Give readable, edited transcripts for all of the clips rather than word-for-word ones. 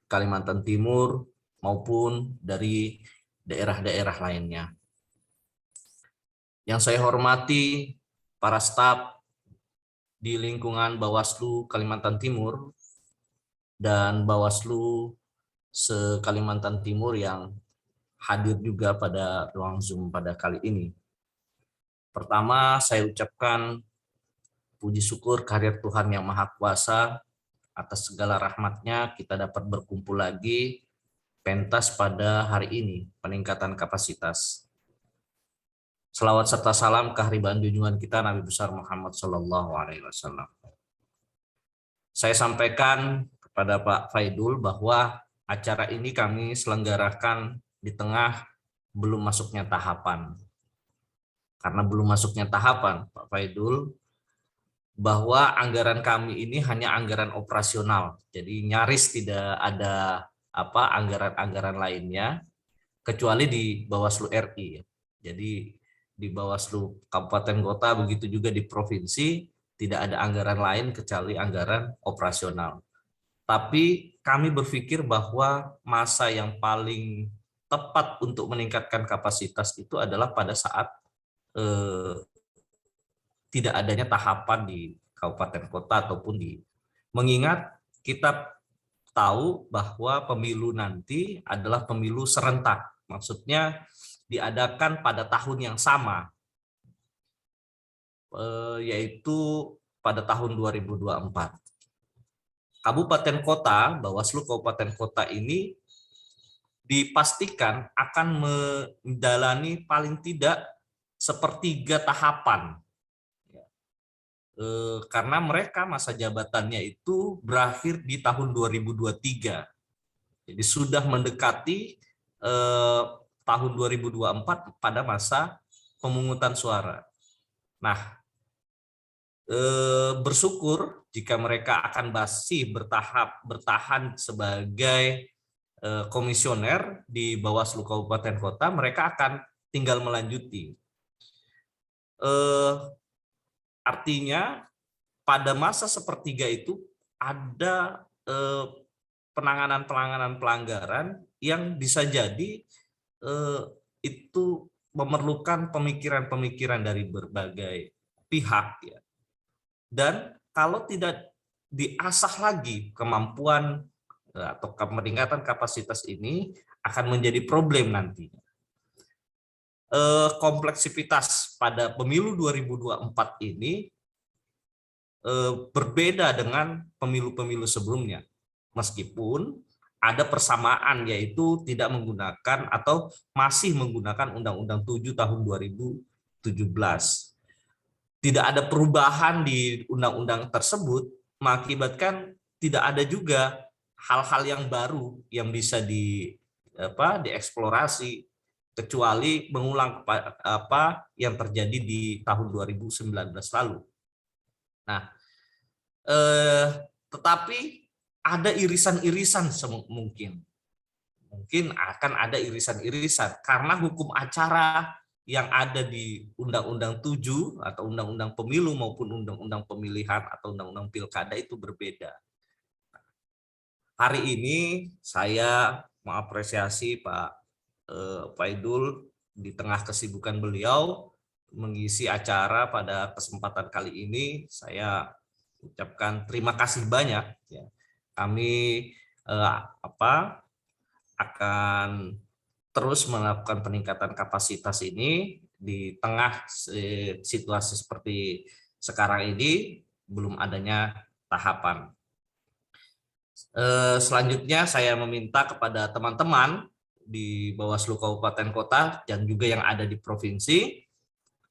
Kalimantan Timur maupun dari daerah-daerah lainnya. Yang saya hormati para staf di lingkungan Bawaslu Kalimantan Timur dan Bawaslu se-Kalimantan Timur yang hadir juga pada ruang Zoom pada kali ini. Pertama, saya ucapkan puji syukur kehadirat Tuhan Yang Maha Kuasa atas segala rahmat-Nya kita dapat berkumpul lagi pentas pada hari ini, peningkatan kapasitas. Selawat serta salam keharibaan junjungan kita Nabi besar Muhammad SAW. Saya sampaikan kepada Pak Faidul bahwa acara ini kami selenggarakan di tengah belum masuknya tahapan. Karena belum masuknya tahapan, Pak Faidul, bahwa anggaran kami ini hanya anggaran operasional. Jadi nyaris tidak ada anggaran-anggaran lainnya kecuali di Bawaslu RI. Jadi di Bawaslu Kabupaten Kota begitu juga di provinsi tidak ada anggaran lain kecuali anggaran operasional. Tapi kami berpikir bahwa masa yang paling tepat untuk meningkatkan kapasitas itu adalah pada saat tidak adanya tahapan di kabupaten kota ataupun mengingat kita tahu bahwa pemilu nanti adalah pemilu serentak. Maksudnya diadakan pada tahun yang sama, yaitu pada tahun 2024. Kabupaten kota, Bawaslu Kabupaten Kota ini dipastikan akan menjalani paling tidak sepertiga tahapan. Karena mereka masa jabatannya itu berakhir di tahun 2023. Jadi sudah mendekati tahun 2024 pada masa pemungutan suara. Nah, bersyukur jika mereka akan masih bertahan sebagai komisioner di Bawaslu Kabupaten Kota, mereka akan tinggal melanjuti. Artinya pada masa sepertiga itu ada penanganan pelanggaran yang bisa jadi itu memerlukan pemikiran-pemikiran dari berbagai pihak, ya. Dan kalau tidak diasah lagi kemampuan atau peningkatan kapasitas ini akan menjadi problem nanti. Kompleksitas pada pemilu 2024 ini berbeda dengan pemilu-pemilu sebelumnya, meskipun ada persamaan, yaitu tidak menggunakan atau masih menggunakan Undang-Undang 7 tahun 2017. Tidak ada perubahan di undang-undang tersebut, mengakibatkan tidak ada juga hal-hal yang baru yang bisa dieksplorasi, kecuali mengulang apa yang terjadi di tahun 2019 lalu. Nah, tetapi ada irisan-irisan mungkin akan ada irisan-irisan karena hukum acara yang ada di Undang-Undang 7 atau Undang-Undang Pemilu maupun Undang-Undang Pemilihan atau Undang-Undang Pilkada itu berbeda. Hari ini saya mengapresiasi Pak Faidul di tengah kesibukan beliau mengisi acara pada kesempatan kali ini. Saya ucapkan terima kasih banyak. Ya. Kami akan terus melakukan peningkatan kapasitas ini di tengah situasi seperti sekarang ini belum adanya tahapan. Selanjutnya saya meminta kepada teman-teman di Bawaslu Kabupaten Kota dan juga yang ada di provinsi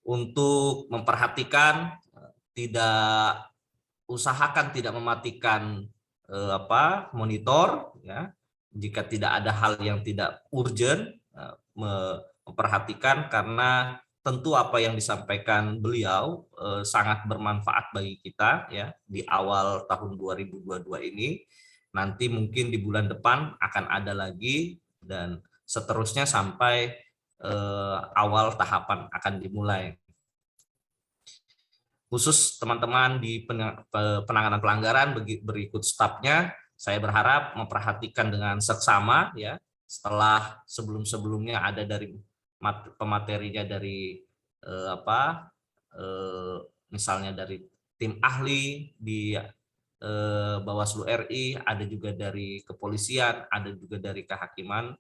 untuk memperhatikan usahakan tidak mematikan monitor, ya. Jika tidak ada hal yang tidak urgent, memperhatikan karena tentu apa yang disampaikan beliau sangat bermanfaat bagi kita, ya, di awal tahun 2022 ini. Nanti mungkin di bulan depan akan ada lagi dan seterusnya sampai awal tahapan akan dimulai. Khusus teman-teman di penanganan pelanggaran berikut stafnya Saya berharap memperhatikan dengan seksama ya, setelah sebelum-sebelumnya ada dari pematerinya dari misalnya dari tim ahli di Bawaslu RI, ada juga dari kepolisian, ada juga dari kehakiman,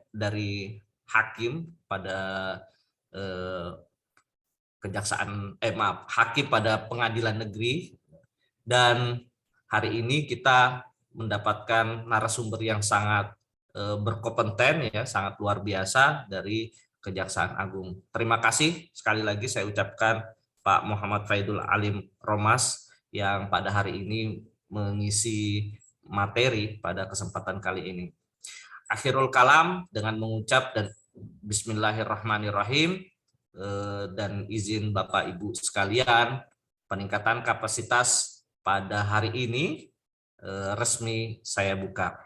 dari hakim pada hakim pada pengadilan negeri. Dan hari ini kita mendapatkan narasumber yang sangat berkompeten ya, sangat luar biasa dari Kejaksaan Agung. Terima kasih sekali lagi saya ucapkan Pak Muhammad Faidul Alim Romas yang pada hari ini mengisi materi pada kesempatan kali ini. Akhirul kalam dengan mengucap dan Bismillahirrahmanirrahim, dan izin Bapak Ibu sekalian, peningkatan kapasitas pada hari ini resmi saya buka.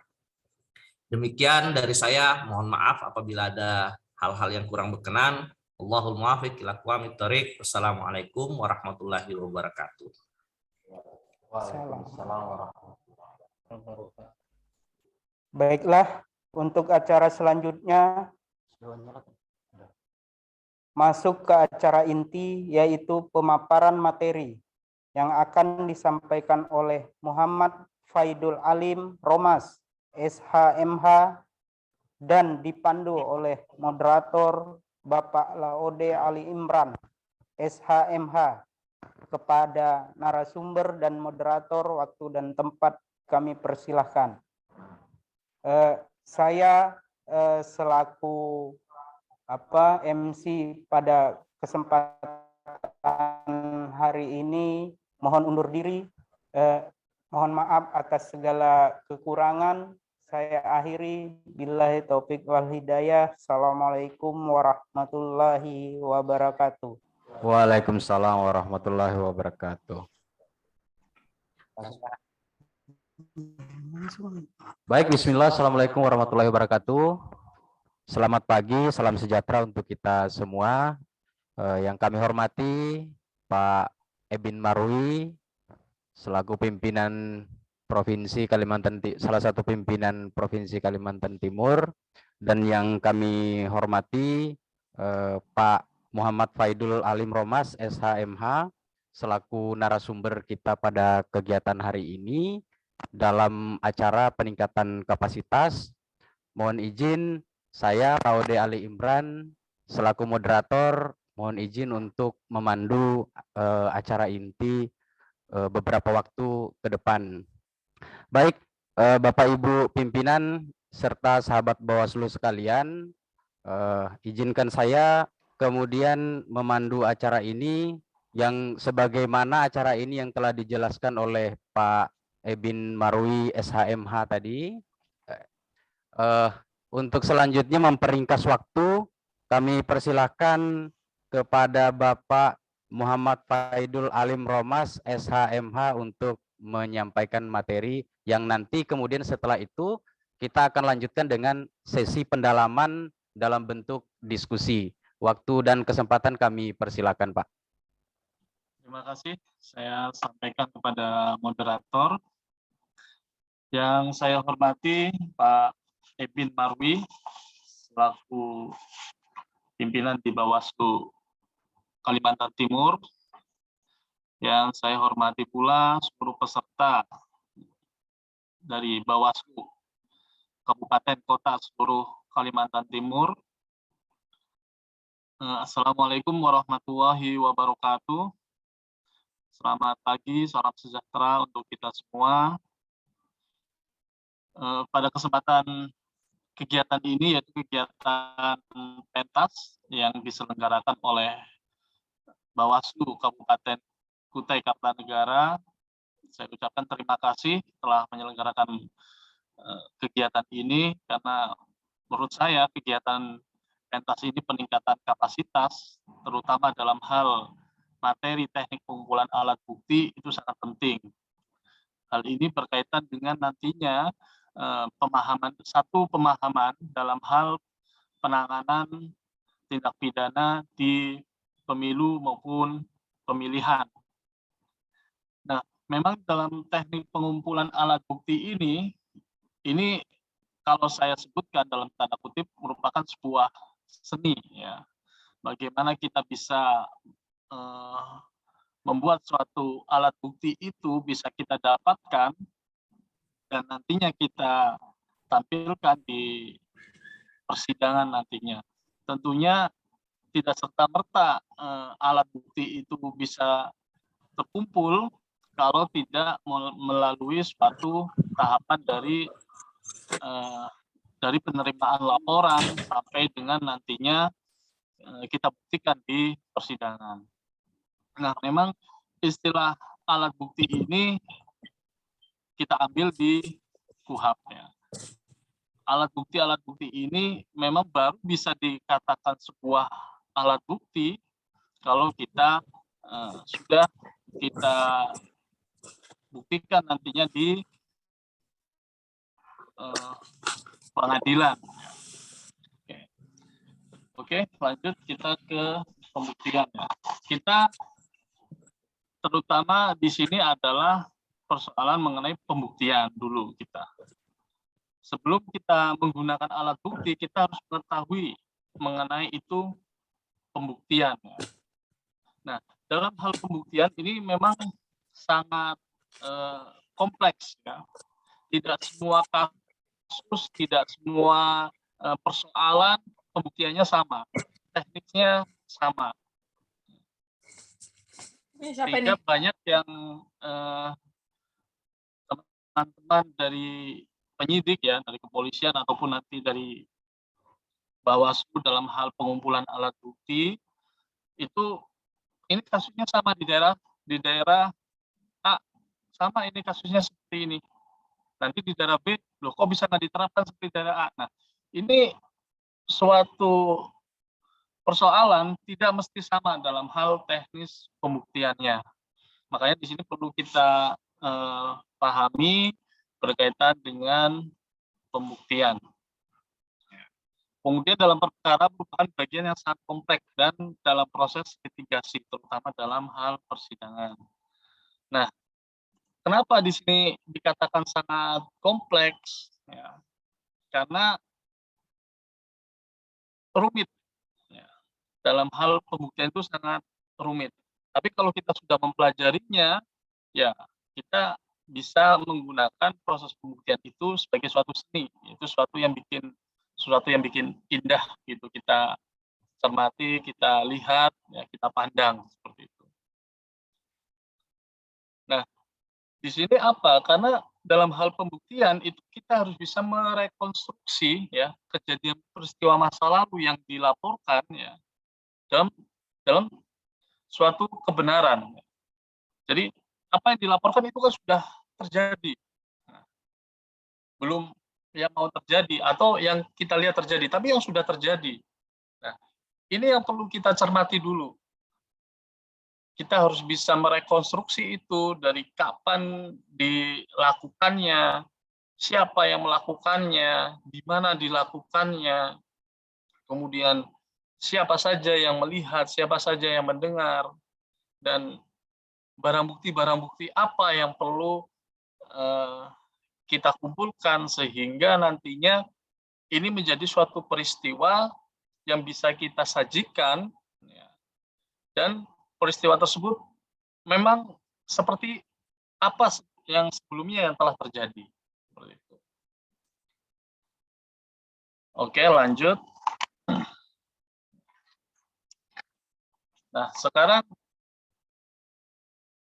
Demikian dari saya, mohon maaf apabila ada hal-hal yang kurang berkenan. Allahul muwaffiq ila aqwamit thoriq. Wassalamualaikum warahmatullahi wabarakatuh. Waalaikumsalam warahmatullahi wabarakatuh. Baiklah, untuk acara selanjutnya masuk ke acara inti, yaitu pemaparan materi yang akan disampaikan oleh Muhammad Faidul Alim Romas, SHMH, dan dipandu oleh moderator Bapak Laode Ali Imran, SHMH. Kepada narasumber dan moderator, waktu dan tempat kami persilahkan. Saya selaku MC pada kesempatan hari ini mohon undur diri. Mohon maaf atas segala kekurangan. Saya akhiri, billahi taufik wal hidayah. Assalamualaikum warahmatullahi wabarakatuh. Waalaikumsalam warahmatullahi wabarakatuh. Baik, bismillah, assalamualaikum warahmatullahi wabarakatuh. Selamat pagi, salam sejahtera untuk kita semua. Yang kami hormati Pak Ebin Marwi, selaku pimpinan Provinsi Kalimantan, salah satu pimpinan Provinsi Kalimantan Timur, dan yang kami hormati Pak Muhammad Faidul Alim Romas, SHMH, selaku narasumber kita pada kegiatan hari ini dalam acara peningkatan kapasitas. Mohon izin, saya Laode Ali Imran, selaku moderator, mohon izin untuk memandu acara inti beberapa waktu ke depan. Baik, Bapak Ibu pimpinan serta sahabat Bawaslu sekalian, izinkan saya kemudian memandu acara ini yang sebagaimana acara ini yang telah dijelaskan oleh Pak Ebin Marwi SHMH tadi. Untuk selanjutnya memperingkas waktu, kami persilahkan kepada Bapak Muhammad Faidul Alim Romas SHMH untuk menyampaikan materi yang nanti kemudian setelah itu kita akan lanjutkan dengan sesi pendalaman dalam bentuk diskusi. Waktu dan kesempatan kami persilakan, Pak. Terima kasih. Saya sampaikan kepada moderator. Yang saya hormati Pak Ebin Marwi, selaku pimpinan di Bawaslu Kalimantan Timur. Yang saya hormati pula seluruh peserta dari Bawaslu Kabupaten Kota seluruh Kalimantan Timur. Assalamualaikum warahmatullahi wabarakatuh. Selamat pagi, salam sejahtera untuk kita semua. Pada kesempatan kegiatan ini, yaitu kegiatan pentas yang diselenggarakan oleh Bawaslu Kabupaten Kutai Kartanegara, saya ucapkan terima kasih telah menyelenggarakan kegiatan ini, karena menurut saya kegiatan pentas ini peningkatan kapasitas, terutama dalam hal materi teknik pengumpulan alat bukti, itu sangat penting. Hal ini berkaitan dengan nantinya pemahaman dalam hal penanganan tindak pidana di pemilu maupun pemilihan. Nah, memang dalam teknik pengumpulan alat bukti ini kalau saya sebutkan dalam tanda kutip merupakan sebuah seni ya. Bagaimana kita bisa membuat suatu alat bukti itu bisa kita dapatkan dan nantinya kita tampilkan di persidangan nantinya. Tentunya tidak serta-merta alat bukti itu bisa terkumpul kalau tidak melalui suatu tahapan dari penerimaan laporan sampai dengan nantinya kita buktikan di persidangan. Nah, memang istilah alat bukti ini kita ambil di KUHP ya. Alat bukti ini memang baru bisa dikatakan sebuah alat bukti kalau kita sudah kita buktikan nantinya di pengadilan. Oke, lanjut kita ke pembuktian ya. Kita terutama di sini adalah persoalan mengenai pembuktian dulu kita. Sebelum kita menggunakan alat bukti, kita harus mengetahui mengenai itu pembuktian. Nah, dalam hal pembuktian ini memang sangat kompleks ya. Tidak semua kasus, tidak semua persoalan pembuktiannya sama, tekniknya sama. Sehingga banyak yang teman-teman dari penyidik ya, dari kepolisian ataupun nanti dari Bawaslu dalam hal pengumpulan alat bukti itu ini kasusnya sama di daerah A, sama ini kasusnya seperti ini. Nanti di daerah B, loh kok bisa nggak diterapkan seperti daerah A? Nah, ini suatu persoalan tidak mesti sama dalam hal teknis pembuktiannya. Makanya di sini perlu kita pahami berkaitan dengan pembuktian. Kemudian dalam perkara merupakan bagian yang sangat kompleks dan dalam proses litigasi, terutama dalam hal persidangan. Nah, kenapa di sini dikatakan sangat kompleks? Ya, karena rumit. Ya, dalam hal pembuktian itu sangat rumit. Tapi kalau kita sudah mempelajarinya, ya kita bisa menggunakan proses pembuktian itu sebagai suatu seni. Itu suatu yang bikin indah gitu. Kita cermati, kita lihat, ya kita pandang seperti itu. Nah, di sini apa? Karena dalam hal pembuktian itu kita harus bisa merekonstruksi ya kejadian peristiwa masa lalu yang dilaporkan ya dalam suatu kebenaran. Jadi apa yang dilaporkan itu kan sudah terjadi, belum yang mau terjadi atau yang kita lihat terjadi, tapi yang sudah terjadi. Nah, ini yang perlu kita cermati dulu. Kita harus bisa merekonstruksi itu dari kapan dilakukannya, siapa yang melakukannya, di mana dilakukannya, kemudian siapa saja yang melihat, siapa saja yang mendengar, dan barang bukti apa yang perlu kita kumpulkan sehingga nantinya ini menjadi suatu peristiwa yang bisa kita sajikan dan peristiwa tersebut memang seperti apa yang sebelumnya yang telah terjadi. Oke, lanjut. Nah, sekarang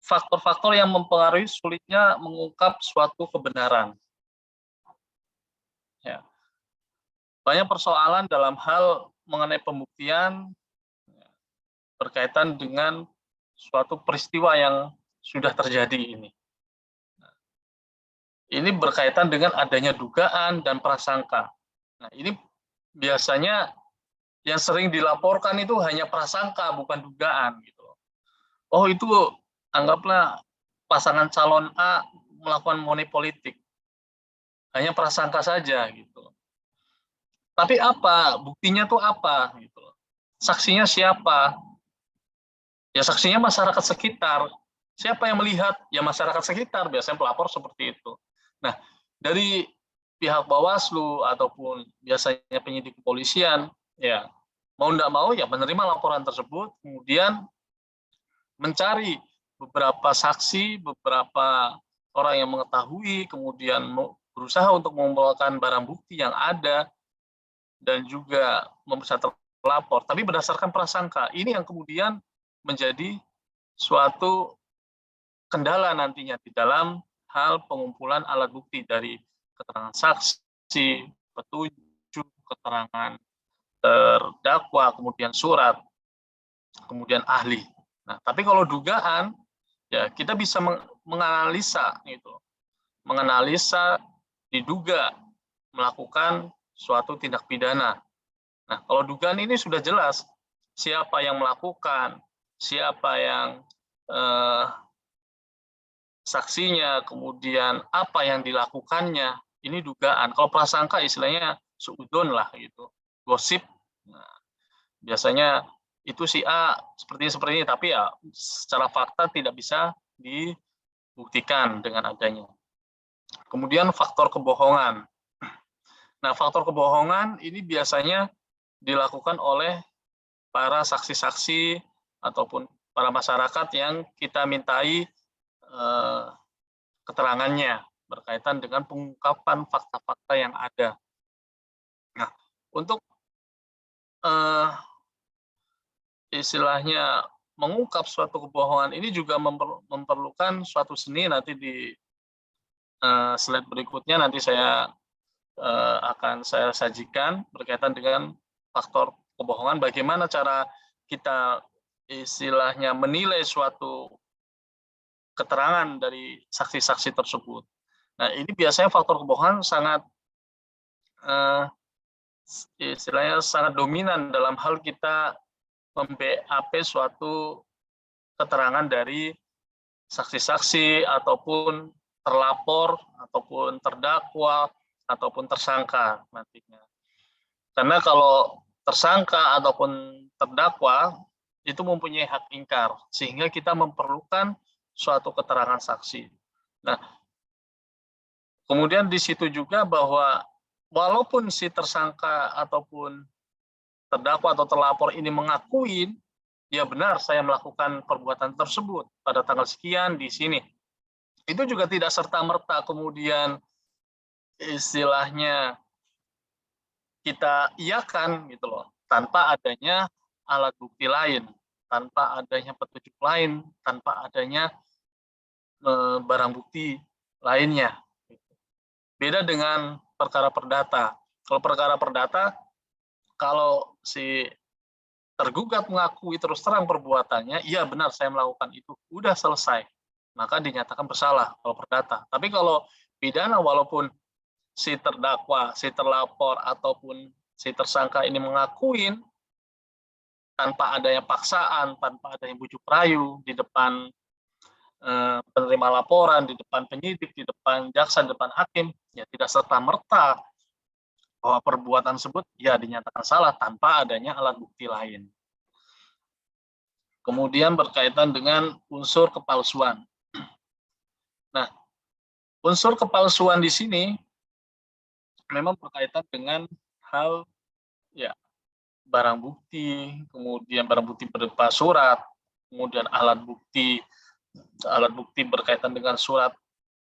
faktor-faktor yang mempengaruhi sulitnya mengungkap suatu kebenaran. Ya. Banyak persoalan dalam hal mengenai pembuktian berkaitan dengan suatu peristiwa yang sudah terjadi ini. Ini berkaitan dengan adanya dugaan dan prasangka. Nah, ini biasanya yang sering dilaporkan itu hanya prasangka, bukan dugaan. Gitu. Oh, itu anggaplah pasangan calon A melakukan money politik. Hanya prasangka saja. Gitu. Tapi apa? Buktinya tuh apa? Gitu. Saksinya siapa? Ya saksinya masyarakat sekitar. Siapa yang melihat? Ya masyarakat sekitar, biasanya pelapor seperti itu. Nah, dari pihak Bawaslu ataupun biasanya penyidik kepolisian, ya mau tidak mau ya menerima laporan tersebut, kemudian mencari beberapa saksi, beberapa orang yang mengetahui, kemudian berusaha untuk mengumpulkan barang bukti yang ada, dan juga memeriksa terlapor, tapi berdasarkan prasangka. Ini yang kemudian menjadi suatu kendala nantinya di dalam hal pengumpulan alat bukti dari keterangan saksi, petunjuk, keterangan terdakwa, kemudian surat, kemudian ahli. Nah, tapi kalau dugaan, ya kita bisa menganalisa gitu, menganalisa diduga melakukan suatu tindak pidana. Nah, kalau dugaan ini sudah jelas siapa yang melakukan, siapa yang saksinya, kemudian apa yang dilakukannya, ini dugaan. Kalau prasangka istilahnya suudon lah gitu, gosip. Nah, biasanya itu si A seperti ini, tapi ya secara fakta tidak bisa dibuktikan dengan adanya. Kemudian faktor kebohongan. Nah, faktor kebohongan ini biasanya dilakukan oleh para saksi-saksi ataupun para masyarakat yang kita mintai keterangannya berkaitan dengan pengungkapan fakta-fakta yang ada. Nah, untuk istilahnya mengungkap suatu kebohongan ini juga memerlukan suatu seni. Nanti di slide berikutnya nanti saya akan saya sajikan berkaitan dengan faktor kebohongan, bagaimana cara kita istilahnya menilai suatu keterangan dari saksi-saksi tersebut. Nah, ini biasanya faktor kebohongan sangat istilahnya sangat dominan dalam hal kita mem-BAP suatu keterangan dari saksi-saksi ataupun terlapor ataupun terdakwa ataupun tersangka nantinya. Karena kalau tersangka ataupun terdakwa itu mempunyai hak ingkar, sehingga kita memerlukan suatu keterangan saksi. Nah, kemudian di situ juga bahwa walaupun si tersangka ataupun terdakwa atau terlapor ini mengakui, ya benar saya melakukan perbuatan tersebut pada tanggal sekian di sini. Itu juga tidak serta-merta kemudian istilahnya kita iakan gitu loh, tanpa adanya alat bukti lain, tanpa adanya petunjuk lain, tanpa adanya barang bukti lainnya. Beda dengan perkara perdata. Kalau perkara perdata, kalau si tergugat mengakui terus terang perbuatannya, iya benar saya melakukan itu, udah selesai, maka dinyatakan bersalah kalau perdata. Tapi kalau pidana, walaupun si terdakwa, si terlapor ataupun si tersangka ini mengakuin tanpa adanya paksaan, tanpa adanya bujuk rayu di depan penerima laporan, di depan penyidik, di depan jaksa, di depan hakim, ya tidak serta-merta bahwa perbuatan tersebut ya dinyatakan salah tanpa adanya alat bukti lain. Kemudian berkaitan dengan unsur kepalsuan. Nah, unsur kepalsuan di sini memang berkaitan dengan hal ya barang bukti, kemudian barang bukti berupa surat, kemudian alat bukti berkaitan dengan surat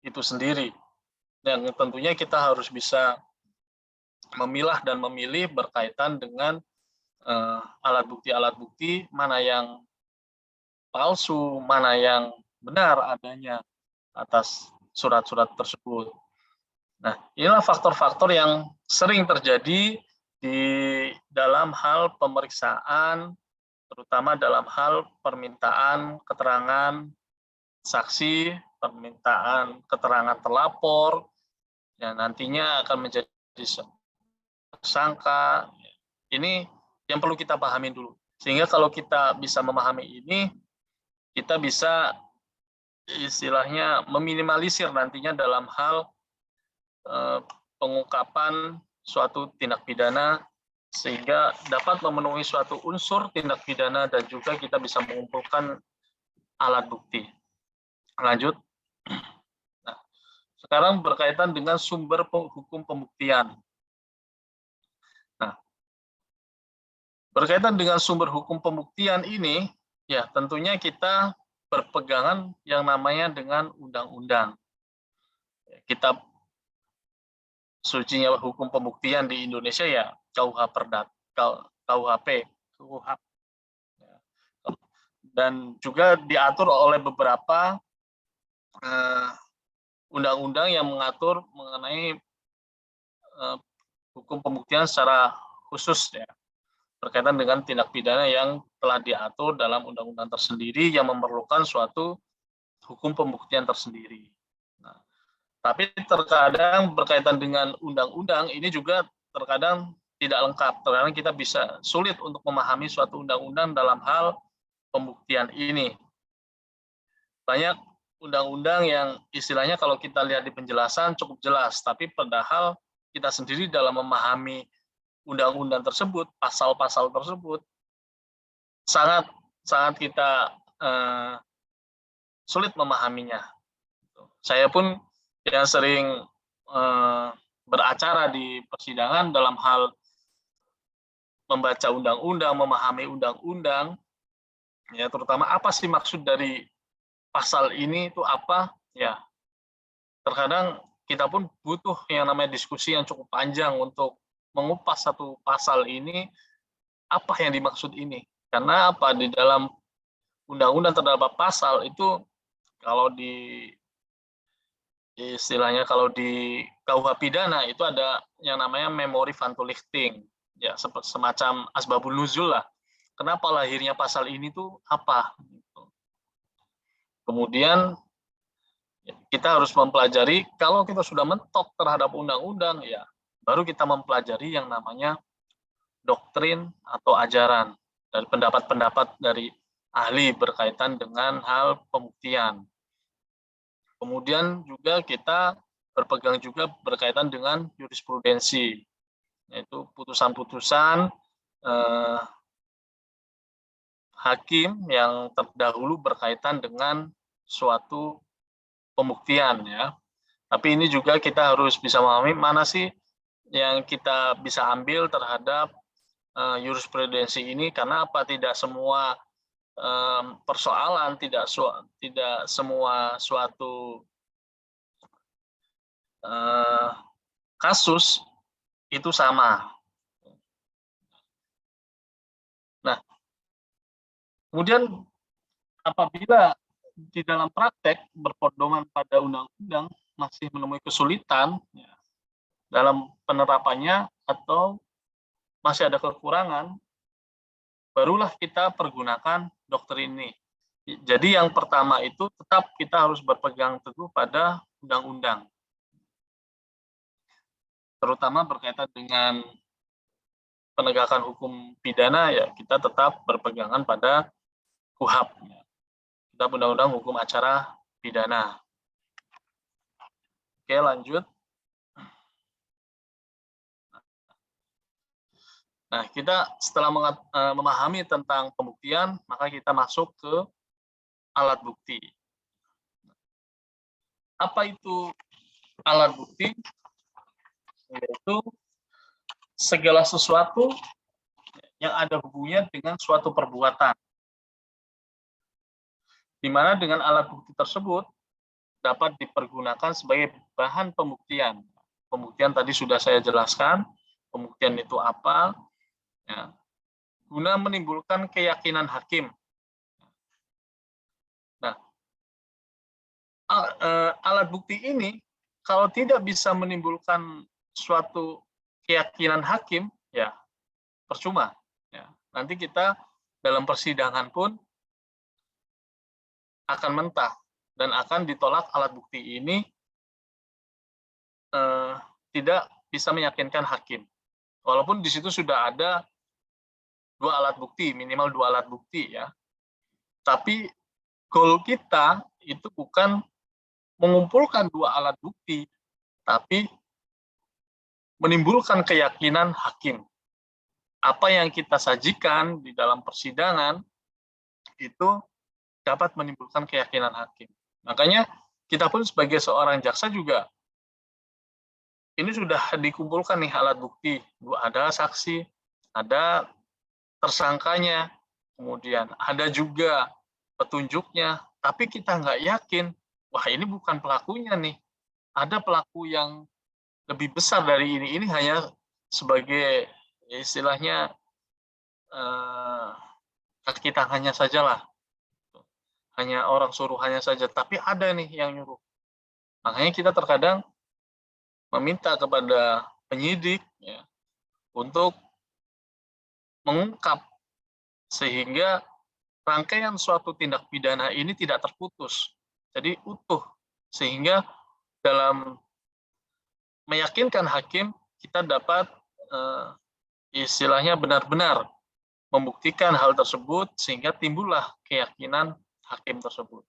itu sendiri. Dan tentunya kita harus bisa memilah dan memilih berkaitan dengan alat bukti mana yang palsu, mana yang benar adanya atas surat-surat tersebut. Nah, inilah faktor-faktor yang sering terjadi di dalam hal pemeriksaan, terutama dalam hal permintaan keterangan saksi, permintaan keterangan terlapor, yang nantinya akan menjadi tersangka. Ini yang perlu kita pahami dulu. Sehingga kalau kita bisa memahami ini, kita bisa istilahnya meminimalisir nantinya dalam hal pengungkapan suatu tindak pidana, sehingga dapat memenuhi suatu unsur tindak pidana dan juga kita bisa mengumpulkan alat bukti. Lanjut. Nah, sekarang berkaitan dengan sumber hukum pembuktian. Nah, berkaitan dengan sumber hukum pembuktian ini, ya tentunya kita berpegangan yang namanya dengan undang-undang. Kitab sucinya hukum pembuktian di Indonesia ya KUHP. Dan juga diatur oleh beberapa undang-undang yang mengatur mengenai hukum pembuktian secara khusus ya, berkaitan dengan tindak pidana yang telah diatur dalam undang-undang tersendiri yang memerlukan suatu hukum pembuktian tersendiri. Nah, tapi terkadang berkaitan dengan undang-undang ini juga terkadang tidak lengkap. Terkadang kita bisa sulit untuk memahami suatu undang-undang dalam hal pembuktian ini. Banyak undang-undang yang istilahnya kalau kita lihat di penjelasan cukup jelas, tapi padahal kita sendiri dalam memahami undang-undang tersebut, pasal-pasal tersebut, sangat kita sulit memahaminya. Saya pun yang sering beracara di persidangan dalam hal membaca undang-undang, memahami undang-undang, ya terutama apa sih maksud dari pasal ini itu apa, ya terkadang kita pun butuh yang namanya diskusi yang cukup panjang untuk mengupas satu pasal ini, apa yang dimaksud ini. Karena apa, di dalam undang-undang terdapat pasal itu, kalau di istilahnya kalau di KUH pidana itu ada yang namanya memori vantulichting, ya semacam asbabun nuzul lah. Kenapa lahirnya pasal ini tuh apa? Kemudian kita harus mempelajari, kalau kita sudah mentok terhadap undang-undang, ya baru kita mempelajari yang namanya doktrin atau ajaran dari pendapat-pendapat dari ahli berkaitan dengan hal pembuktian. Kemudian juga kita berpegang juga berkaitan dengan jurisprudensi, yaitu putusan-putusan hakim yang terdahulu berkaitan dengan suatu pembuktian ya. Tapi ini juga kita harus bisa memahami mana sih yang kita bisa ambil terhadap jurisprudensi ini, karena apa, tidak semua persoalan, tidak semua suatu kasus itu sama. Nah, kemudian apabila di dalam praktek berpedoman pada undang-undang masih menemui kesulitan ya, dalam penerapannya atau masih ada kekurangan, barulah kita pergunakan doktrin ini. Jadi yang pertama itu tetap kita harus berpegang teguh pada undang-undang, terutama berkaitan dengan penegakan hukum pidana, ya kita tetap berpegangan pada KUHP, kita undang-undang hukum acara pidana. Oke, lanjut. Nah, kita setelah memahami tentang pembuktian, maka kita masuk ke alat bukti. Apa itu alat bukti? Yaitu segala sesuatu yang ada hubungannya dengan suatu perbuatan, di mana dengan alat bukti tersebut dapat dipergunakan sebagai bahan pembuktian. Pembuktian tadi sudah saya jelaskan, pembuktian itu apa, ya, guna menimbulkan keyakinan hakim. Nah, alat bukti ini kalau tidak bisa menimbulkan suatu keyakinan hakim, ya percuma. Ya, nanti kita dalam persidangan pun akan mentah dan akan ditolak alat bukti ini tidak bisa meyakinkan hakim. Walaupun di situ sudah ada dua alat bukti, minimal dua alat bukti ya. Tapi goal kita itu bukan mengumpulkan dua alat bukti, tapi menimbulkan keyakinan hakim. Apa yang kita sajikan di dalam persidangan itu dapat menimbulkan keyakinan hakim. Makanya kita pun sebagai seorang jaksa juga ini sudah dikumpulkan nih alat bukti, ada saksi, ada tersangkanya, kemudian ada juga petunjuknya, tapi kita nggak yakin, wah ini bukan pelakunya nih, ada pelaku yang lebih besar dari ini hanya sebagai istilahnya kaki tangannya sajalah, hanya orang suruhannya saja, tapi ada nih yang nyuruh. Makanya kita terkadang meminta kepada penyidik ya, untuk mengungkap sehingga rangkaian suatu tindak pidana ini tidak terputus, jadi utuh, sehingga dalam meyakinkan hakim kita dapat istilahnya benar-benar membuktikan hal tersebut sehingga timbullah keyakinan hakim tersebut.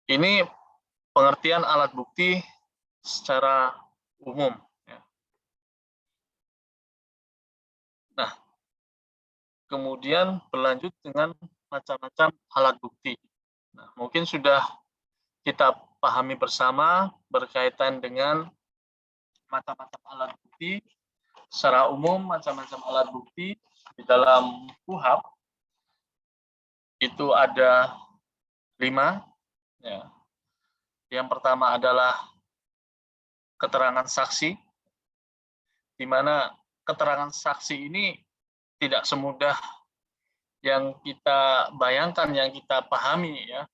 Ini pengertian alat bukti secara umum. Nah, kemudian berlanjut dengan macam-macam alat bukti. Nah, mungkin sudah kita pahami bersama berkaitan dengan macam-macam alat bukti. Secara umum, macam-macam alat bukti di dalam KUHP itu ada 5. Ya. Yang pertama adalah keterangan saksi, di mana keterangan saksi ini tidak semudah yang kita bayangkan, yang kita pahami ya.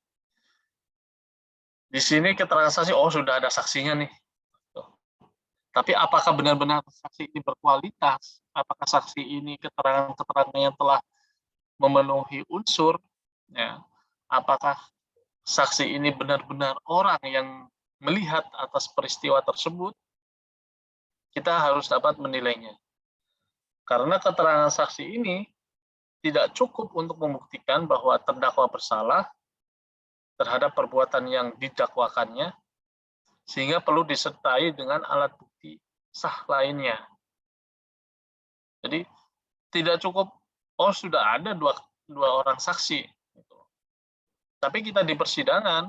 Di sini keterangan saksi, oh sudah ada saksinya nih. Tapi apakah benar-benar saksi ini berkualitas? Apakah saksi ini keterangan-keterangan yang telah memenuhi unsur? Ya. Apakah saksi ini benar-benar orang yang melihat atas peristiwa tersebut? Kita harus dapat menilainya. Karena keterangan saksi ini tidak cukup untuk membuktikan bahwa terdakwa bersalah terhadap perbuatan yang didakwakannya, sehingga perlu disertai dengan alat bukti sah lainnya. Jadi tidak cukup, oh sudah ada dua orang saksi. Tapi kita di persidangan,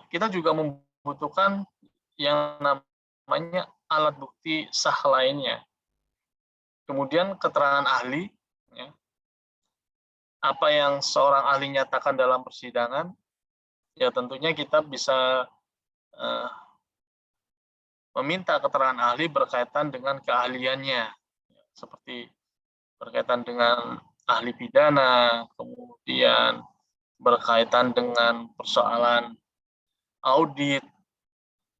kita juga membutuhkan yang namanya alat bukti sah lainnya. Kemudian keterangan ahli, ya, apa yang seorang ahli nyatakan dalam persidangan, ya tentunya kita bisa meminta keterangan ahli berkaitan dengan keahliannya, seperti berkaitan dengan ahli pidana, kemudian berkaitan dengan persoalan audit,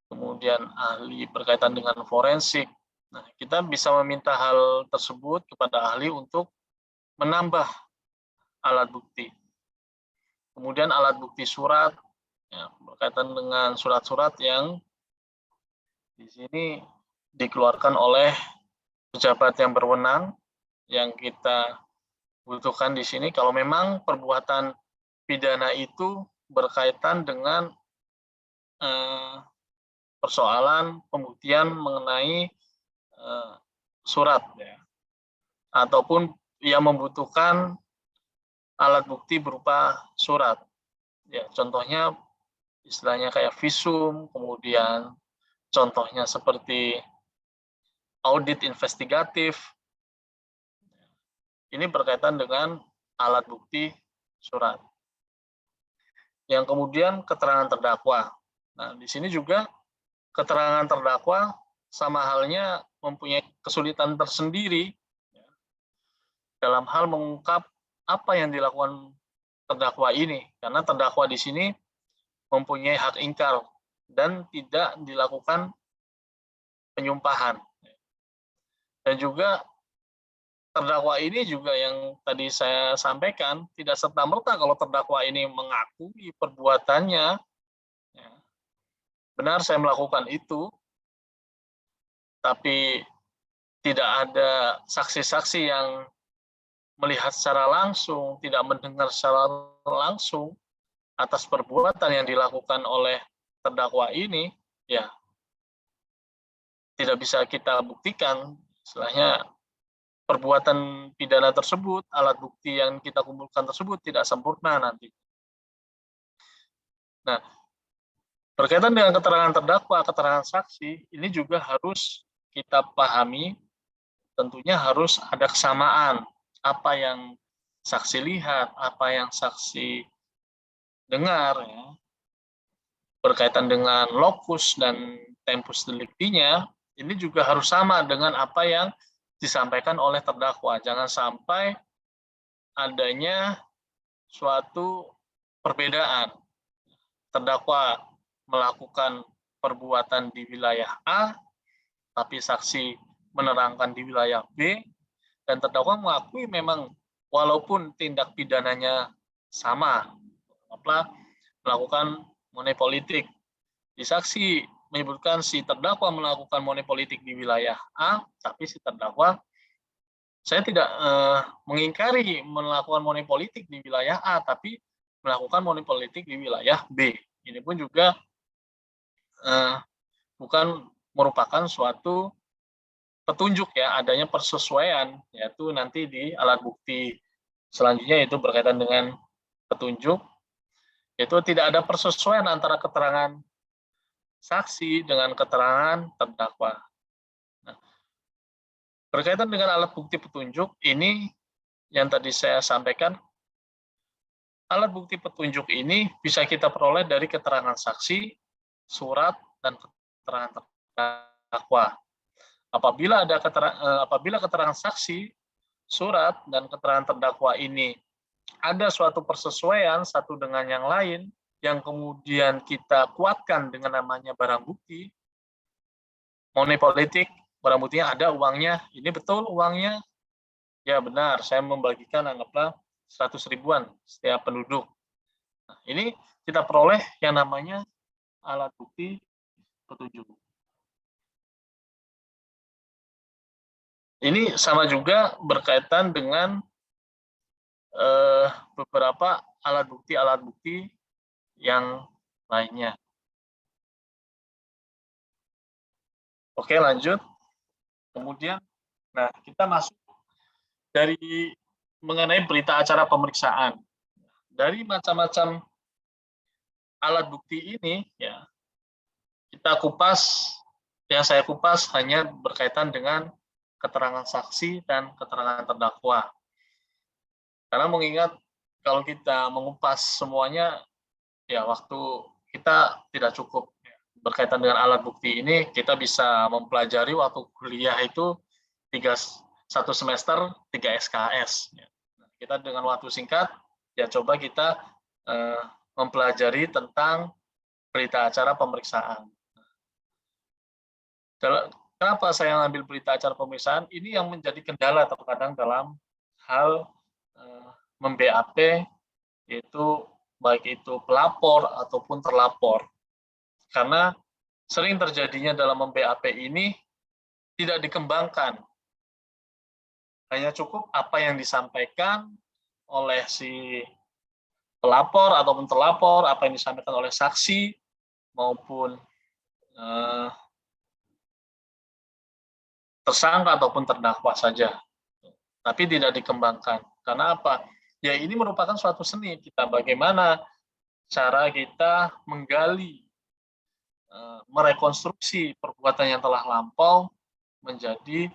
kemudian ahli berkaitan dengan forensik. Nah, kita bisa meminta hal tersebut kepada ahli untuk menambah alat bukti. Kemudian alat bukti surat, ya, berkaitan dengan surat-surat yang di sini dikeluarkan oleh pejabat yang berwenang, yang kita butuhkan di sini kalau memang perbuatan pidana itu berkaitan dengan persoalan pembuktian mengenai surat, ya, ataupun yang membutuhkan alat bukti berupa surat. Ya, contohnya istilahnya kayak visum, kemudian contohnya seperti audit investigatif. Ini berkaitan dengan alat bukti surat. Yang kemudian keterangan terdakwa. Nah, di sini juga keterangan terdakwa sama halnya mempunyai kesulitan tersendiri dalam hal mengungkap apa yang dilakukan terdakwa ini, karena terdakwa di sini mempunyai hak ingkar dan tidak dilakukan penyumpahan. Dan juga terdakwa ini juga yang tadi saya sampaikan, tidak serta-merta kalau terdakwa ini mengakui perbuatannya, ya, benar saya melakukan itu, tapi tidak ada saksi-saksi yang melihat secara langsung, tidak mendengar secara langsung atas perbuatan yang dilakukan oleh terdakwa ini, ya tidak bisa kita buktikan, istilahnya perbuatan pidana tersebut, alat bukti yang kita kumpulkan tersebut tidak sempurna nanti. Nah, berkaitan dengan keterangan terdakwa, keterangan saksi, ini juga harus kita pahami, tentunya harus ada kesamaan. Apa yang saksi lihat, apa yang saksi dengar, ya, berkaitan dengan lokus dan tempus delictinya, ini juga harus sama dengan apa yang disampaikan oleh terdakwa. Jangan sampai adanya suatu perbedaan. Terdakwa melakukan perbuatan di wilayah A, tapi saksi menerangkan di wilayah B, dan terdakwa mengakui memang walaupun tindak pidananya sama, melakukan money politik. Di saksi menyebutkan si terdakwa melakukan money politik di wilayah A, tapi si terdakwa, saya tidak mengingkari melakukan money politik di wilayah A, tapi melakukan money politik di wilayah B. Ini pun juga bukan merupakan suatu petunjuk ya, adanya persesuaian, yaitu nanti di alat bukti selanjutnya itu berkaitan dengan petunjuk, itu tidak ada persesuaian antara keterangan saksi dengan keterangan terdakwa. Nah, berkaitan dengan alat bukti petunjuk, ini yang tadi saya sampaikan, alat bukti petunjuk ini bisa kita peroleh dari keterangan saksi, surat, dan keterangan terdakwa. Apabila keterangan saksi, surat, dan keterangan terdakwa ini ada suatu persesuaian satu dengan yang lain, yang kemudian kita kuatkan dengan namanya barang bukti, money politik, barang buktinya ada uangnya, ini betul uangnya, ya benar, saya membagikan anggaplah 100 ribuan setiap penduduk. Nah, ini kita peroleh yang namanya alat bukti petunjuk. Ini sama juga berkaitan dengan beberapa alat bukti yang lainnya. Oke, lanjut. Kemudian, nah kita masuk dari mengenai berita acara pemeriksaan. Dari macam-macam alat bukti ini, ya kita kupas. Yang saya kupas hanya berkaitan dengan keterangan saksi dan keterangan terdakwa. Karena mengingat kalau kita mengupas semuanya, ya waktu kita tidak cukup. Berkaitan dengan alat bukti ini, kita bisa mempelajari waktu kuliah itu 1 semester 3 SKS. Kita dengan waktu singkat, ya coba kita mempelajari tentang berita acara pemeriksaan. Kenapa saya ambil berita acara pemeriksaan? Ini yang menjadi kendala terkadang dalam hal mem-BAP, yaitu baik itu pelapor ataupun terlapor. Karena sering terjadinya dalam mem-BAP ini tidak dikembangkan. Hanya cukup apa yang disampaikan oleh si pelapor ataupun terlapor, apa yang disampaikan oleh saksi maupun tersangka ataupun terdakwa saja. Tapi tidak dikembangkan. Karena apa? Ya ini merupakan suatu seni kita, bagaimana cara kita menggali, merekonstruksi perbuatan yang telah lampau menjadi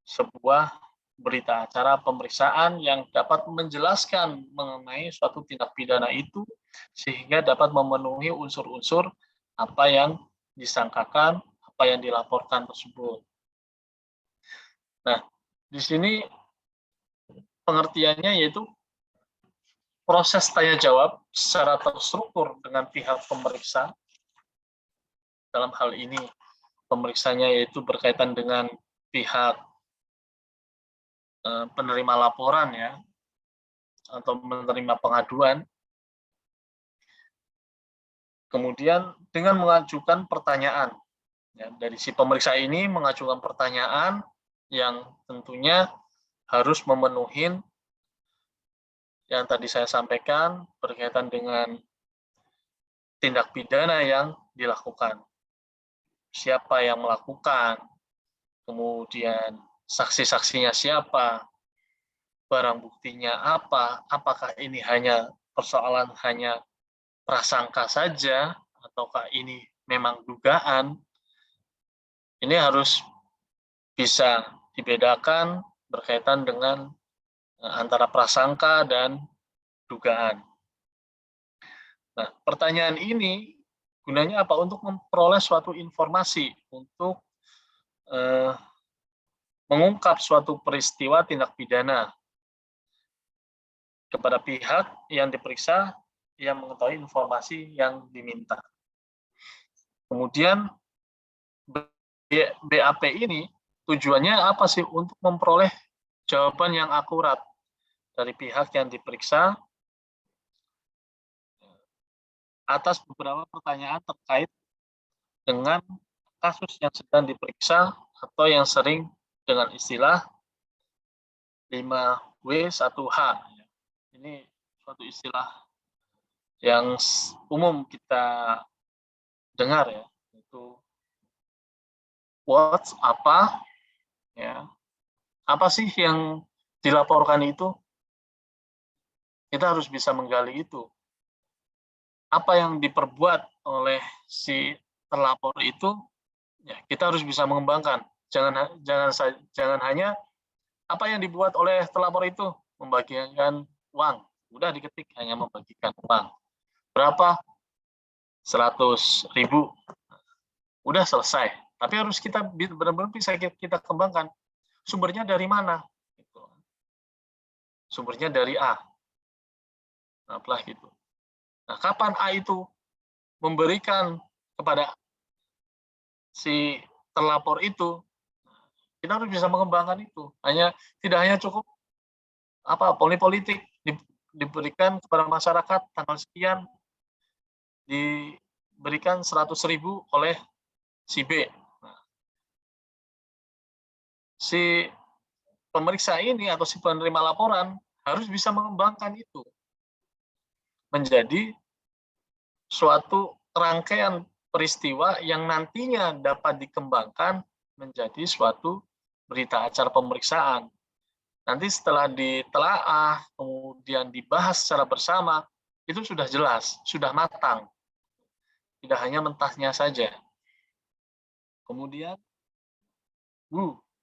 sebuah berita acara pemeriksaan yang dapat menjelaskan mengenai suatu tindak pidana itu, sehingga dapat memenuhi unsur-unsur apa yang disangkakan, apa yang dilaporkan tersebut. Nah, di sini pengertiannya yaitu proses tanya jawab secara terstruktur dengan pihak pemeriksa. Dalam hal ini pemeriksanya yaitu berkaitan dengan pihak penerima laporan ya, atau menerima pengaduan. Kemudian dengan mengajukan pertanyaan, ya, dari si pemeriksa ini mengajukan pertanyaan yang tentunya harus memenuhi yang tadi saya sampaikan berkaitan dengan tindak pidana yang dilakukan. Siapa yang melakukan, kemudian saksi-saksinya siapa, barang buktinya apa, apakah ini hanya persoalan hanya prasangka saja, ataukah ini memang dugaan. Ini harus bisa dibedakan berkaitan dengan antara prasangka dan dugaan. Nah, pertanyaan ini gunanya apa? Untuk memperoleh suatu informasi, untuk mengungkap suatu peristiwa tindak pidana kepada pihak yang diperiksa yang mengetahui informasi yang diminta. Kemudian BAP ini tujuannya apa sih? Untuk memperoleh jawaban yang akurat dari pihak yang diperiksa atas beberapa pertanyaan terkait dengan kasus yang sedang diperiksa atau yang sering dengan istilah 5W1H. Ini suatu istilah yang umum kita dengar ya, itu what, apa, ya, apa sih yang dilaporkan itu? Kita harus bisa menggali itu. Apa yang diperbuat oleh si terlapor itu, ya, kita harus bisa mengembangkan. Jangan hanya apa yang dibuat oleh terlapor itu, membagikan uang. Udah diketik hanya membagikan uang. Berapa? 100.000. Udah selesai. Tapi harus kita benar-benar bisa kita kembangkan. Sumbernya dari mana? Sumbernya dari A. Nah, gitu. Nah, kapan A itu memberikan kepada si terlapor itu, kita harus bisa mengembangkan itu. Tidak hanya cukup politik diberikan kepada masyarakat tanggal sekian, diberikan 100.000 oleh si B. Nah, si pemeriksa ini atau si penerima laporan harus bisa mengembangkan itu menjadi suatu rangkaian peristiwa yang nantinya dapat dikembangkan menjadi suatu berita acara pemeriksaan. Nanti setelah ditelaah, kemudian dibahas secara bersama, itu sudah jelas, sudah matang. Tidak hanya mentahnya saja. Kemudian,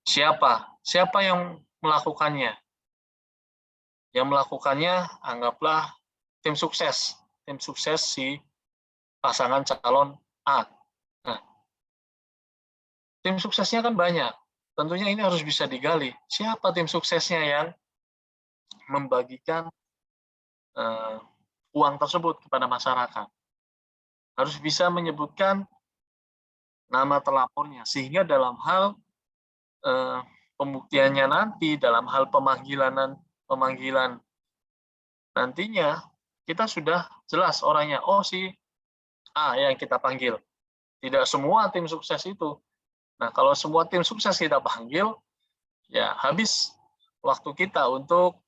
siapa yang melakukannya? Yang melakukannya anggaplah tim sukses si pasangan calon A. Nah, tim suksesnya kan banyak. Tentunya ini harus bisa digali. Siapa tim suksesnya yang membagikan uang tersebut kepada masyarakat? Harus bisa menyebutkan nama terlapornya, sehingga dalam hal pembuktiannya nanti, dalam hal pemanggilan nantinya, kita sudah jelas orangnya. Oh, si A yang kita panggil. Tidak semua tim sukses itu. Nah, kalau semua tim sukses kita panggil, ya habis waktu kita untuk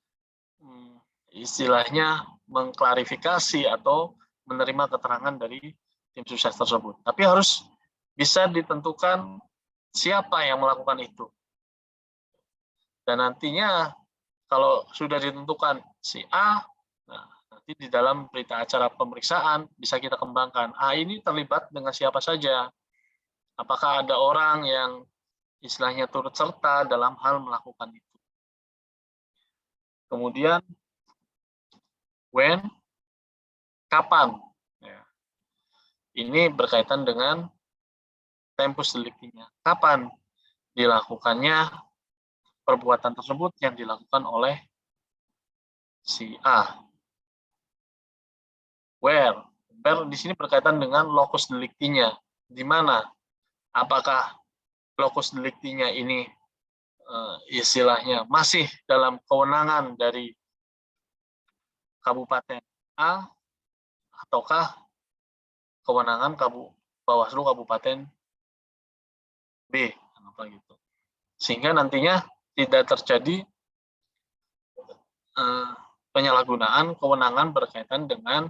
istilahnya mengklarifikasi atau menerima keterangan dari tim sukses tersebut. Tapi harus bisa ditentukan siapa yang melakukan itu. Dan nantinya kalau sudah ditentukan si A, nah, nanti di dalam berita acara pemeriksaan bisa kita kembangkan. A ini terlibat dengan siapa saja. Apakah ada orang yang istilahnya turut serta dalam hal melakukan itu. Kemudian, when, kapan. Ya. Ini berkaitan dengan tempus delictinya. Kapan dilakukannya perbuatan tersebut yang dilakukan oleh si A. Where di sini berkaitan dengan locus delictinya. Di mana? Apakah locus delictinya ini istilahnya masih dalam kewenangan dari Kabupaten A ataukah kewenangan Bawaslu Kabupaten B, apa gitu. Sehingga nantinya tidak terjadi penyalahgunaan kewenangan berkaitan dengan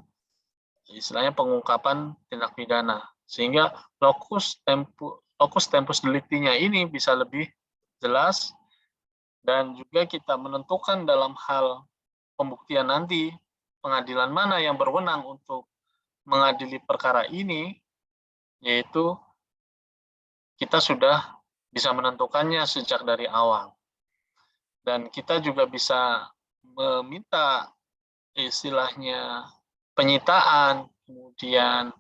istilahnya pengungkapan tindak pidana. Sehingga locus tempus delictinya ini bisa lebih jelas Dan juga kita menentukan dalam hal pembuktian nanti, pengadilan mana yang berwenang untuk mengadili perkara ini, yaitu kita sudah bisa menentukannya sejak dari awal. Dan kita juga bisa meminta istilahnya penyitaan, kemudian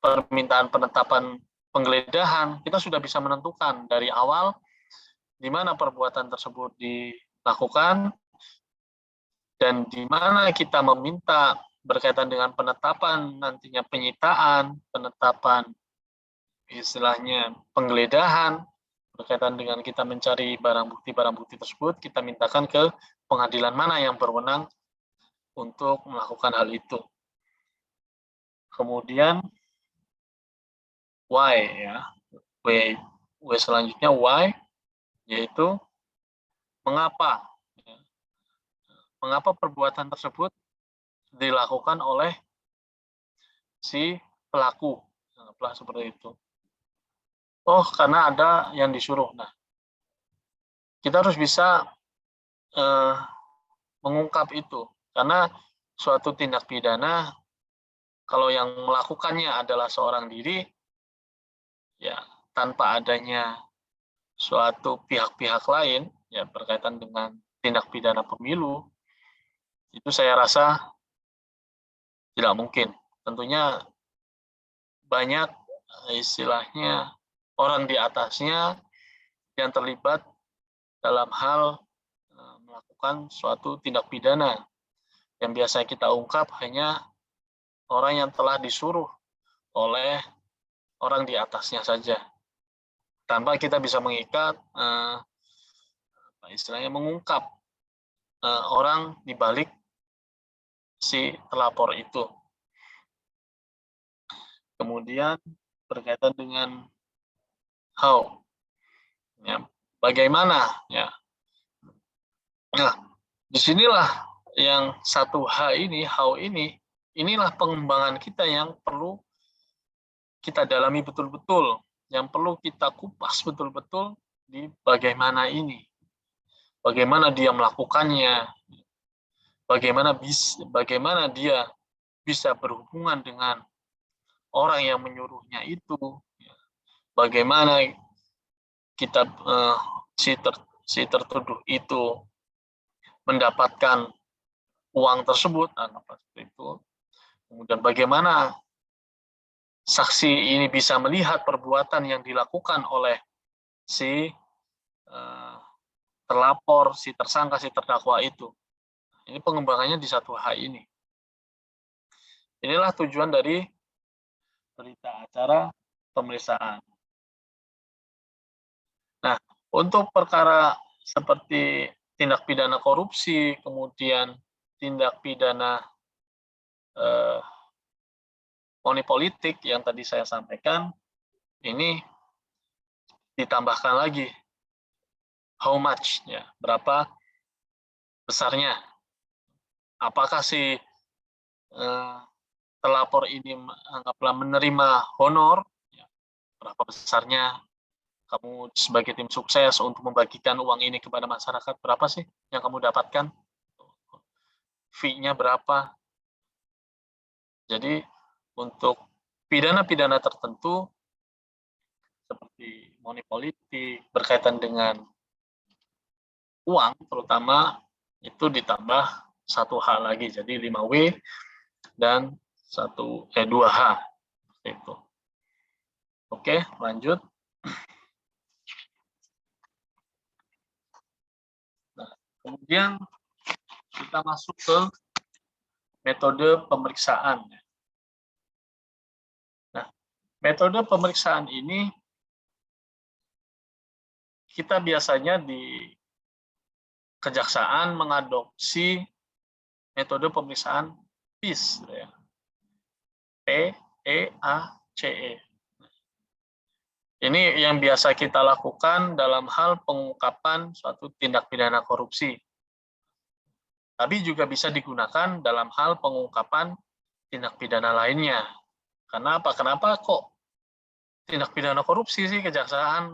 permintaan penetapan penggeledahan, kita sudah bisa menentukan dari awal di mana perbuatan tersebut dilakukan dan di mana kita meminta berkaitan dengan penetapan nantinya penyitaan, penetapan istilahnya penggeledahan, berkaitan dengan kita mencari barang bukti tersebut, kita mintakan ke pengadilan mana yang berwenang untuk melakukan hal itu. Kemudian why ya, w selanjutnya why, yaitu mengapa perbuatan tersebut dilakukan oleh si pelaku, anggaplah seperti itu. Oh, karena ada yang disuruh. Nah, kita harus bisa mengungkap itu, karena suatu tindak pidana kalau yang melakukannya adalah seorang diri, ya tanpa adanya suatu pihak-pihak lain, ya berkaitan dengan tindak pidana pemilu, itu saya rasa tidak mungkin. Tentunya banyak istilahnya orang di atasnya yang terlibat dalam hal melakukan suatu tindak pidana. Yang biasa kita ungkap hanya orang yang telah disuruh oleh orang di atasnya saja. Tanpa kita bisa mengikat, istilahnya mengungkap orang di balik si pelapor itu. Kemudian berkaitan dengan how, ya, bagaimana, ya. Nah, disinilah yang satu H ini, how ini, inilah pengembangan kita yang perlu kita dalami betul-betul, yang perlu kita kupas betul-betul di bagaimana ini, bagaimana dia melakukannya, bagaimana dia bisa berhubungan dengan orang yang menyuruhnya itu, bagaimana kita si tertuduh itu mendapatkan uang tersebut, seperti itu. Kemudian bagaimana saksi ini bisa melihat perbuatan yang dilakukan oleh si terlapor, si tersangka, si terdakwa itu. Ini pengembangannya di satu H ini. Inilah tujuan dari berita acara pemeriksaan. Nah, untuk perkara seperti tindak pidana korupsi, kemudian tindak pidana money politik yang tadi saya sampaikan, ini ditambahkan lagi how much, ya, berapa besarnya. Apakah si terlapor ini anggaplah menerima honor, ya, berapa besarnya, kamu sebagai tim sukses untuk membagikan uang ini kepada masyarakat, berapa sih yang kamu dapatkan? Fee-nya berapa? Jadi untuk pidana-pidana tertentu seperti money politik berkaitan dengan uang terutama itu ditambah satu H lagi, jadi 5W dan 2H itu. Oke, lanjut. Nah, kemudian kita masuk ke metode pemeriksaan. Nah, metode pemeriksaan ini kita biasanya di kejaksaan mengadopsi metode pemeriksaan PIS, ya. PEACE. Ini yang biasa kita lakukan dalam hal pengungkapan suatu tindak pidana korupsi. Tapi juga bisa digunakan dalam hal pengungkapan tindak pidana lainnya. Karena apa? Kenapa kok tindak pidana korupsi sih kejaksaan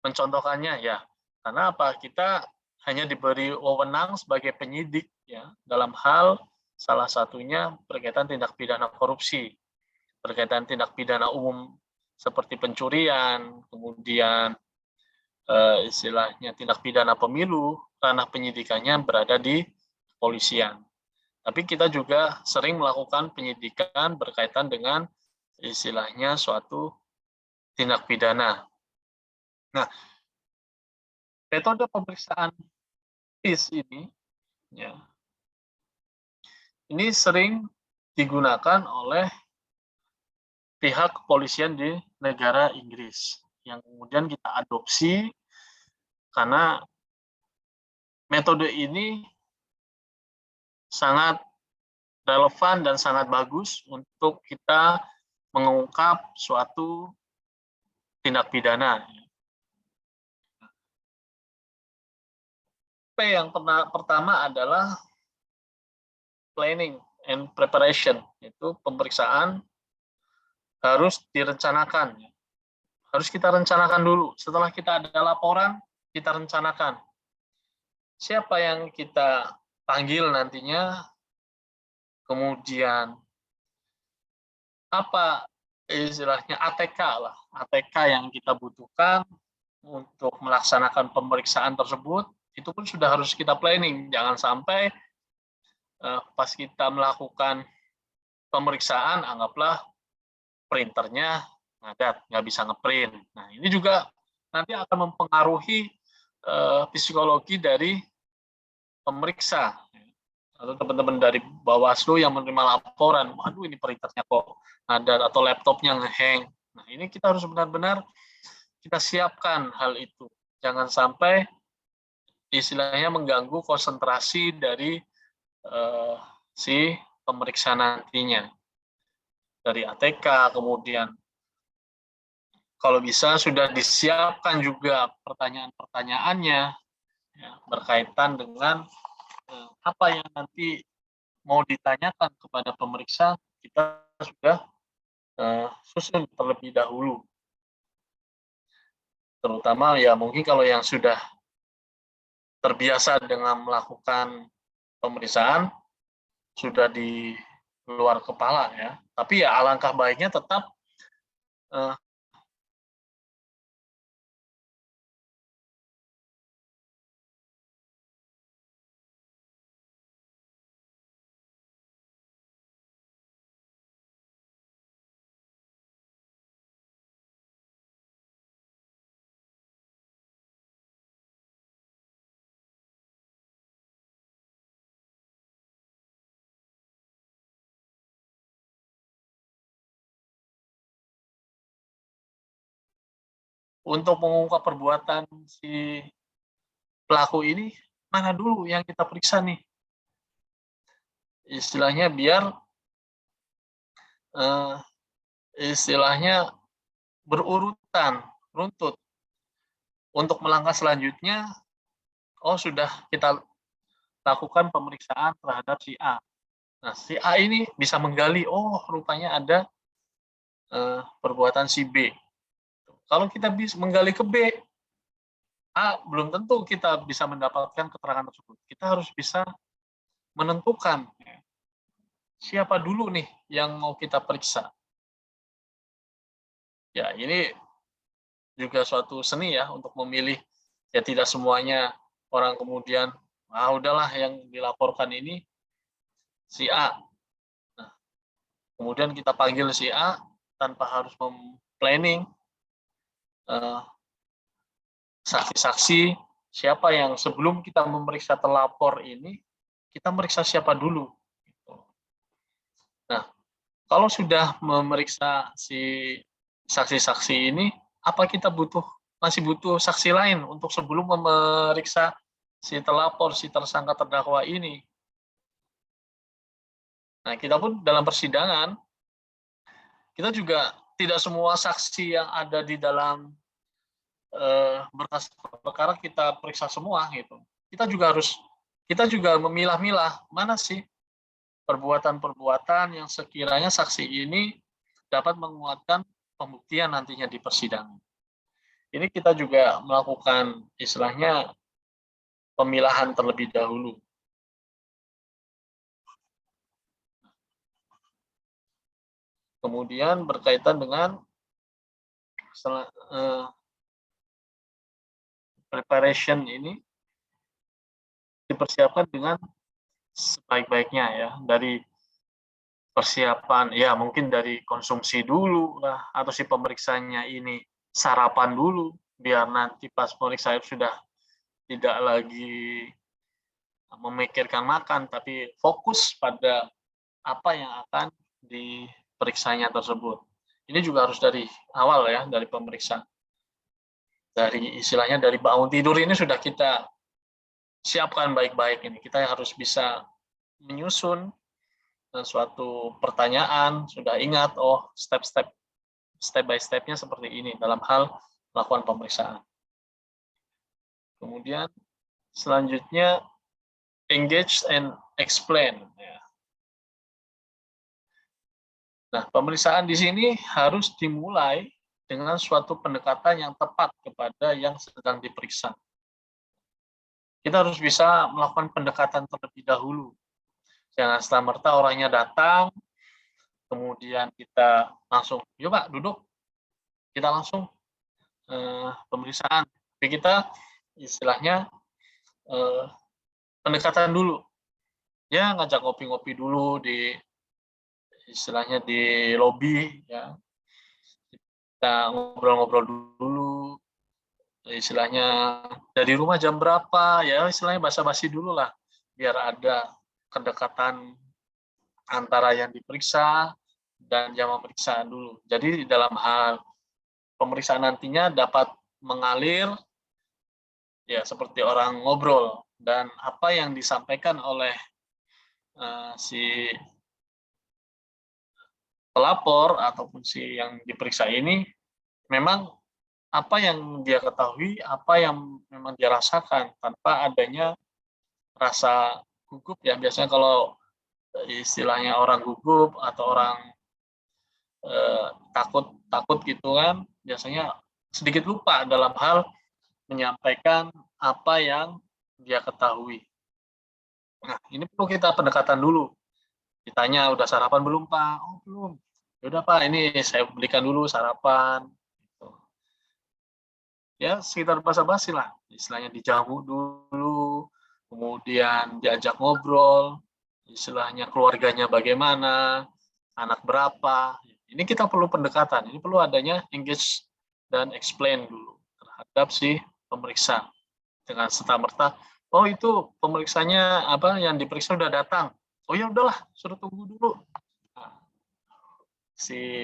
mencontohkannya ya, karena apa? Kita hanya diberi wewenang sebagai penyidik ya dalam hal salah satunya berkaitan tindak pidana korupsi, berkaitan tindak pidana umum seperti pencurian, kemudian istilahnya tindak pidana pemilu, ranah penyidikannya berada di kepolisian. Tapi kita juga sering melakukan penyidikan berkaitan dengan istilahnya suatu tindak pidana. Nah, metode pemeriksaan PIS ini, ya, ini sering digunakan oleh pihak kepolisian di negara Inggris, yang kemudian kita adopsi karena metode ini sangat relevan dan sangat bagus untuk kita mengungkap suatu tindak pidana. Yang pertama adalah planning and preparation, itu pemeriksaan harus direncanakan. Harus kita rencanakan dulu. Setelah kita ada laporan, kita rencanakan. Siapa yang kita panggil nantinya, kemudian apa istilahnya ATK lah, ATK yang kita butuhkan untuk melaksanakan pemeriksaan tersebut, itu pun sudah harus kita planning. Jangan sampai pas kita melakukan pemeriksaan, anggaplah printernya ngadat, nggak bisa ngeprint. Nah, ini juga nanti akan mempengaruhi psikologi dari pemeriksa atau teman-teman dari Bawaslu yang menerima laporan, waduh ini printernya kok ngadat atau laptopnya ngehang. Nah, ini kita harus benar-benar kita siapkan hal itu. Jangan sampai istilahnya mengganggu konsentrasi dari si pemeriksa nantinya. Dari ATK, kemudian kalau bisa sudah disiapkan juga pertanyaan-pertanyaannya ya, berkaitan dengan apa yang nanti mau ditanyakan kepada pemeriksa, kita sudah susun terlebih dahulu. Terutama ya mungkin kalau yang sudah terbiasa dengan melakukan pemeriksaan, sudah di luar kepala ya. Tapi ya alangkah baiknya tetap untuk mengungkap perbuatan si pelaku ini, mana dulu yang kita periksa nih? Istilahnya biar istilahnya berurutan, runtut. Untuk melangkah selanjutnya, oh sudah kita lakukan pemeriksaan terhadap si A. Nah, si A ini bisa menggali, oh rupanya ada perbuatan si B. Kalau kita bisa menggali ke B, A belum tentu kita bisa mendapatkan keterangan tersebut. Kita harus bisa menentukan siapa dulu nih yang mau kita periksa. Ya, ini juga suatu seni ya untuk memilih. Ya tidak semuanya orang kemudian, udahlah yang dilaporkan ini si A. Nah, kemudian kita panggil si A tanpa harus planning saksi-saksi, siapa yang sebelum kita memeriksa terlapor ini, kita meriksa siapa dulu. Nah, kalau sudah memeriksa si saksi-saksi ini, apa kita masih butuh saksi lain untuk sebelum memeriksa si terlapor, si tersangka terdakwa ini? Nah, kita pun dalam persidangan, kita juga tidak semua saksi yang ada di dalam berkas perkara kita periksa semua gitu. Kita juga memilah-milah mana sih perbuatan-perbuatan yang sekiranya saksi ini dapat menguatkan pembuktian nantinya di persidangan. ini kita juga melakukan istilahnya pemilahan terlebih dahulu. Kemudian berkaitan dengan preparation ini dipersiapkan dengan sebaik-baiknya ya, dari persiapan ya mungkin dari konsumsi dulu lah, atau si pemeriksanya ini sarapan dulu biar nanti pas pemeriksaan sudah tidak lagi memikirkan makan tapi fokus pada apa yang akan diperiksanya tersebut. Ini juga harus dari awal ya, dari pemeriksaan. Dari istilahnya dari bangun tidur ini sudah kita siapkan baik-baik ini. Kita harus bisa menyusun suatu pertanyaan, sudah ingat, oh step by step-nya seperti ini dalam hal melakukan pemeriksaan. Kemudian selanjutnya engage and explain. Nah, pemeriksaan di sini harus dimulai dengan suatu pendekatan yang tepat kepada yang sedang diperiksa. Kita harus bisa melakukan pendekatan terlebih dahulu. Jangan serta-merta orangnya datang, kemudian kita langsung, yuk Pak, duduk. Kita langsung pemeriksaan. Tapi kita istilahnya pendekatan dulu. Ya, ngajak ngopi-ngopi dulu di istilahnya di lobi ya. Kita ngobrol-ngobrol dulu. Istilahnya dari rumah jam berapa ya, istilahnya basa-basi dulu lah biar ada kedekatan antara yang diperiksa dan yang memeriksa dulu. Jadi dalam hal pemeriksaan nantinya dapat mengalir ya seperti orang ngobrol, dan apa yang disampaikan oleh si pelapor ataupun si yang diperiksa ini memang apa yang dia ketahui, apa yang memang dia rasakan tanpa adanya rasa gugup ya. Biasanya kalau istilahnya orang gugup atau orang takut gitu kan, biasanya sedikit lupa dalam hal menyampaikan apa yang dia ketahui. Nah, ini perlu kita pendekatan dulu. Ditanya, udah sarapan belum Pak? Oh belum. Yaudah Pak, ini saya belikan dulu sarapan. Ya sekitar basa-basi lah, istilahnya dijamu dulu, kemudian diajak ngobrol, istilahnya keluarganya bagaimana, anak berapa. Ini kita perlu pendekatan, ini perlu adanya engage dan explain dulu terhadap si pemeriksa. Dengan serta-merta, oh itu pemeriksanya apa yang diperiksa udah datang. Oh ya udahlah, suruh tunggu dulu. Nah, si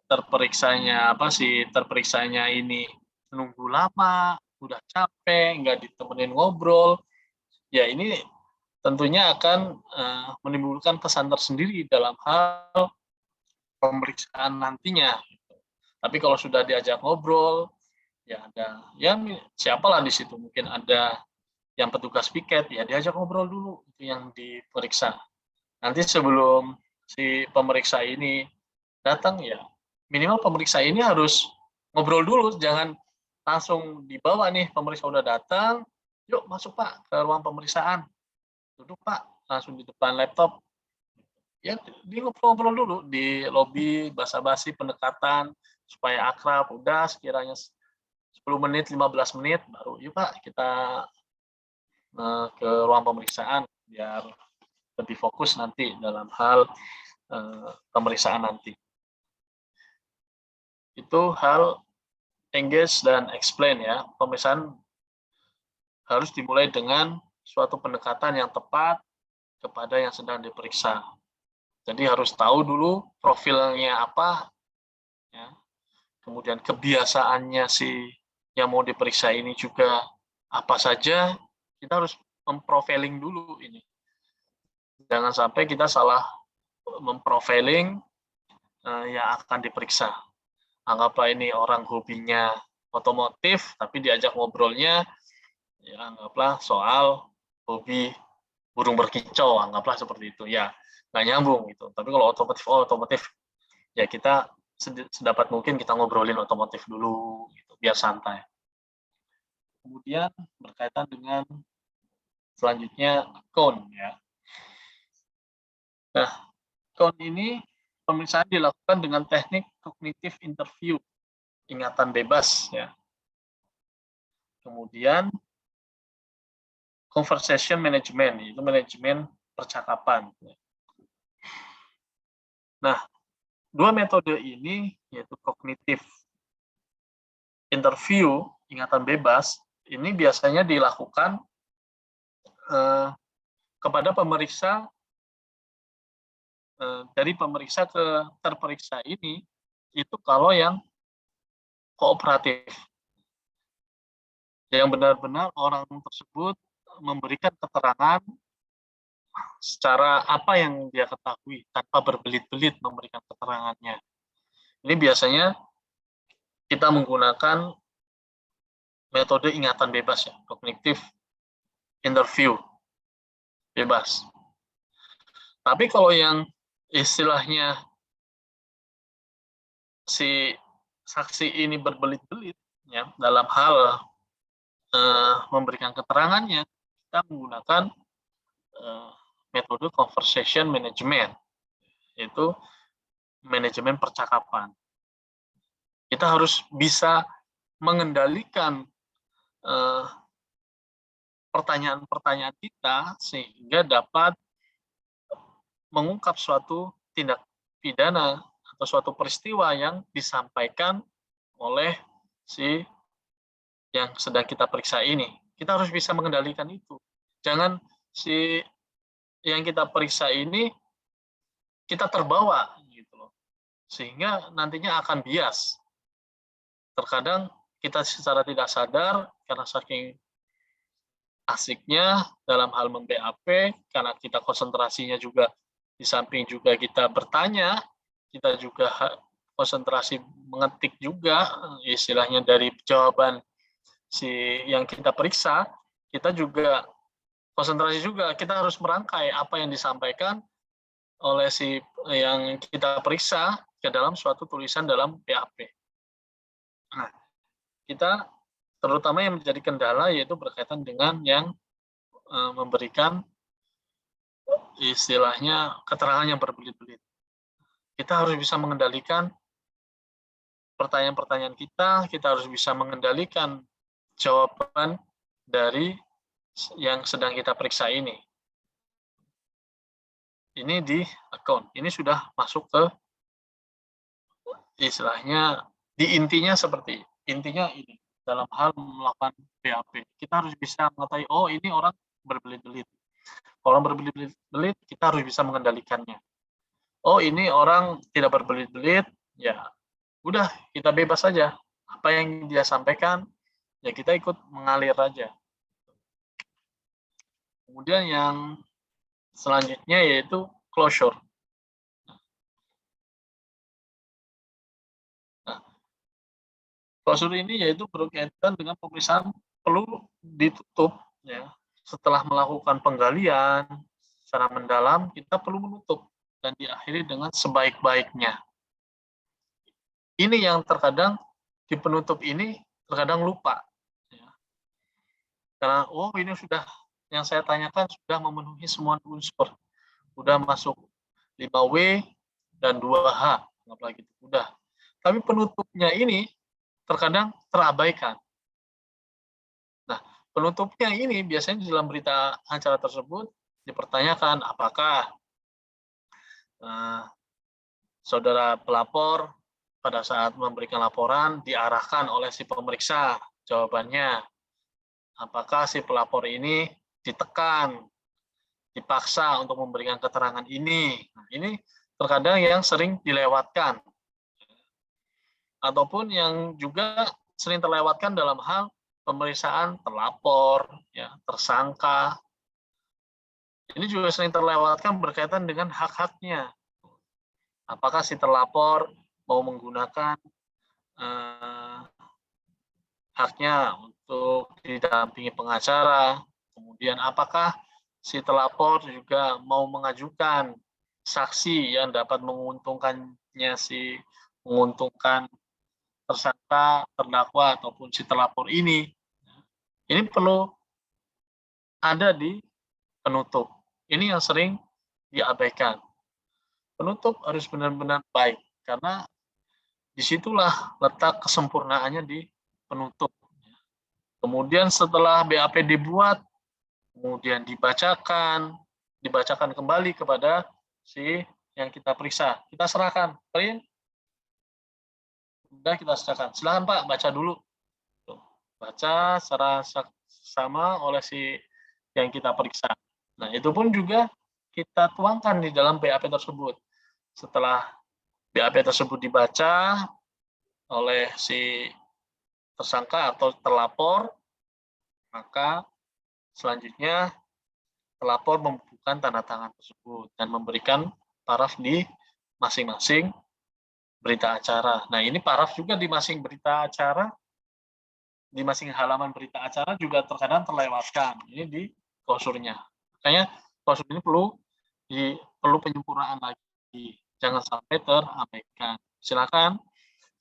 terperiksanya ini menunggu lama, udah capek, nggak ditemenin ngobrol, ya ini tentunya akan menimbulkan kesan tersendiri dalam hal pemeriksaan nantinya. Tapi kalau sudah diajak ngobrol, ya ada yang siapalah di situ, mungkin ada yang petugas piket, ya diajak ngobrol dulu itu yang diperiksa. Nanti sebelum si pemeriksa ini datang ya minimal pemeriksa ini harus ngobrol dulu, jangan langsung dibawa nih pemeriksa udah datang, yuk masuk Pak ke ruang pemeriksaan, duduk Pak, langsung di depan laptop, ya di ngobrol-ngobrol dulu di lobi, basa-basi pendekatan supaya akrab, udah sekiranya 10 menit, 15 menit, baru yuk Pak kita ke ruang pemeriksaan biar lebih fokus nanti dalam hal pemeriksaan nanti. Itu hal engage dan explain ya. Pemeriksaan harus dimulai dengan suatu pendekatan yang tepat kepada yang sedang diperiksa. Jadi harus tahu dulu profilnya apa, ya. Kemudian kebiasaannya si yang mau diperiksa ini juga apa saja. Kita harus memprofiling dulu ini. Jangan sampai kita salah memprofiling yang akan diperiksa. Anggaplah ini orang hobinya otomotif, tapi diajak ngobrolnya, ya anggaplah soal hobi burung berkicau, anggaplah seperti itu. Ya, nggak nyambung gitu. Tapi kalau otomotif, ya kita sedapat mungkin kita ngobrolin otomotif dulu, gitu, biar santai. Kemudian berkaitan dengan selanjutnya account ya. Nah, account ini pemeriksaan dilakukan dengan teknik cognitive interview, ingatan bebas ya. Kemudian conversation management, itu manajemen percakapan. Nah, dua metode ini yaitu cognitive interview, ingatan bebas, ini biasanya dilakukan kepada pemeriksa, dari pemeriksa ke terperiksa ini, itu kalau yang kooperatif, yang benar-benar orang tersebut memberikan keterangan secara apa yang dia ketahui tanpa berbelit-belit memberikan keterangannya. Ini biasanya kita menggunakan metode ingatan bebas ya, cognitive interview bebas. Tapi kalau yang istilahnya si saksi ini berbelit-belit ya dalam hal memberikan keterangannya, kita menggunakan metode conversation management, yaitu manajemen percakapan. Kita harus bisa mengendalikan pertanyaan-pertanyaan kita sehingga dapat mengungkap suatu tindak pidana atau suatu peristiwa yang disampaikan oleh si yang sedang kita periksa ini. Kita harus bisa mengendalikan itu. Jangan si yang kita periksa ini kita terbawa gitu loh. Sehingga nantinya akan bias. Terkadang kita secara tidak sadar karena saking asiknya dalam hal mem-BAP, karena kita konsentrasinya juga di samping juga kita bertanya, kita juga konsentrasi mengetik juga, istilahnya dari jawaban si yang kita periksa, kita juga konsentrasi juga, kita harus merangkai apa yang disampaikan oleh si yang kita periksa ke dalam suatu tulisan dalam BAP. Nah, kita terutama yang menjadi kendala yaitu berkaitan dengan yang memberikan istilahnya keterangan yang berbelit-belit. Kita harus bisa mengendalikan pertanyaan-pertanyaan kita harus bisa mengendalikan jawaban dari yang sedang kita periksa ini. Ini di account. Ini sudah masuk ke istilahnya di intinya seperti intinya ini dalam hal melakukan BAP. Kita harus bisa mengetahui oh ini orang berbelit-belit. Kalau berbelit-belit kita harus bisa mengendalikannya. Oh ini orang tidak berbelit-belit, ya udah kita bebas saja. Apa yang dia sampaikan ya kita ikut mengalir aja. Kemudian yang selanjutnya yaitu closure. Nah, closure ini yaitu berkaitan dengan pemeriksaan perlu ditutup ya. Setelah melakukan penggalian secara mendalam, kita perlu menutup dan diakhiri dengan sebaik-baiknya. Ini yang terkadang di penutup ini terkadang lupa. Ya. Karena oh ini sudah yang saya tanyakan sudah memenuhi semua unsur. Udah masuk 5W dan 2H. Apalagi itu udah. Tapi penutupnya ini terkadang terabaikan. Nah, penutupnya ini biasanya di dalam berita acara tersebut dipertanyakan apakah saudara pelapor pada saat memberikan laporan diarahkan oleh si pemeriksa. Jawabannya, apakah si pelapor ini ditekan, dipaksa untuk memberikan keterangan ini. Nah, ini terkadang yang sering dilewatkan. Ataupun yang juga sering terlewatkan dalam hal pemeriksaan terlapor, ya, tersangka. Ini juga sering terlewatkan berkaitan dengan hak-haknya. Apakah si terlapor mau menggunakan haknya untuk didampingi pengacara, kemudian apakah si terlapor juga mau mengajukan saksi yang dapat menguntungkannya si menguntungkan tersangka, terdakwa, ataupun si terlapor ini perlu ada di penutup. Ini yang sering diabaikan. Penutup harus benar-benar baik, karena disitulah letak kesempurnaannya di penutup. Kemudian setelah BAP dibuat, kemudian dibacakan kembali kepada si yang kita periksa. Kita serahkan, print, udah kita serahkan. Silakan Pak, baca dulu. Baca secara sama oleh si yang kita periksa. Nah, itu pun juga kita tuangkan di dalam BAP tersebut. Setelah BAP tersebut dibaca oleh si tersangka atau terlapor, maka selanjutnya terlapor membubuhkan tanda tangan tersebut dan memberikan paraf di masing-masing berita acara. Nah, ini paraf juga di masing berita acara, di masing halaman berita acara juga terkadang terlewatkan. Ini di klausurnya. Makanya klausur ini perlu penyempurnaan lagi. Jangan sampai terabaikan. Silakan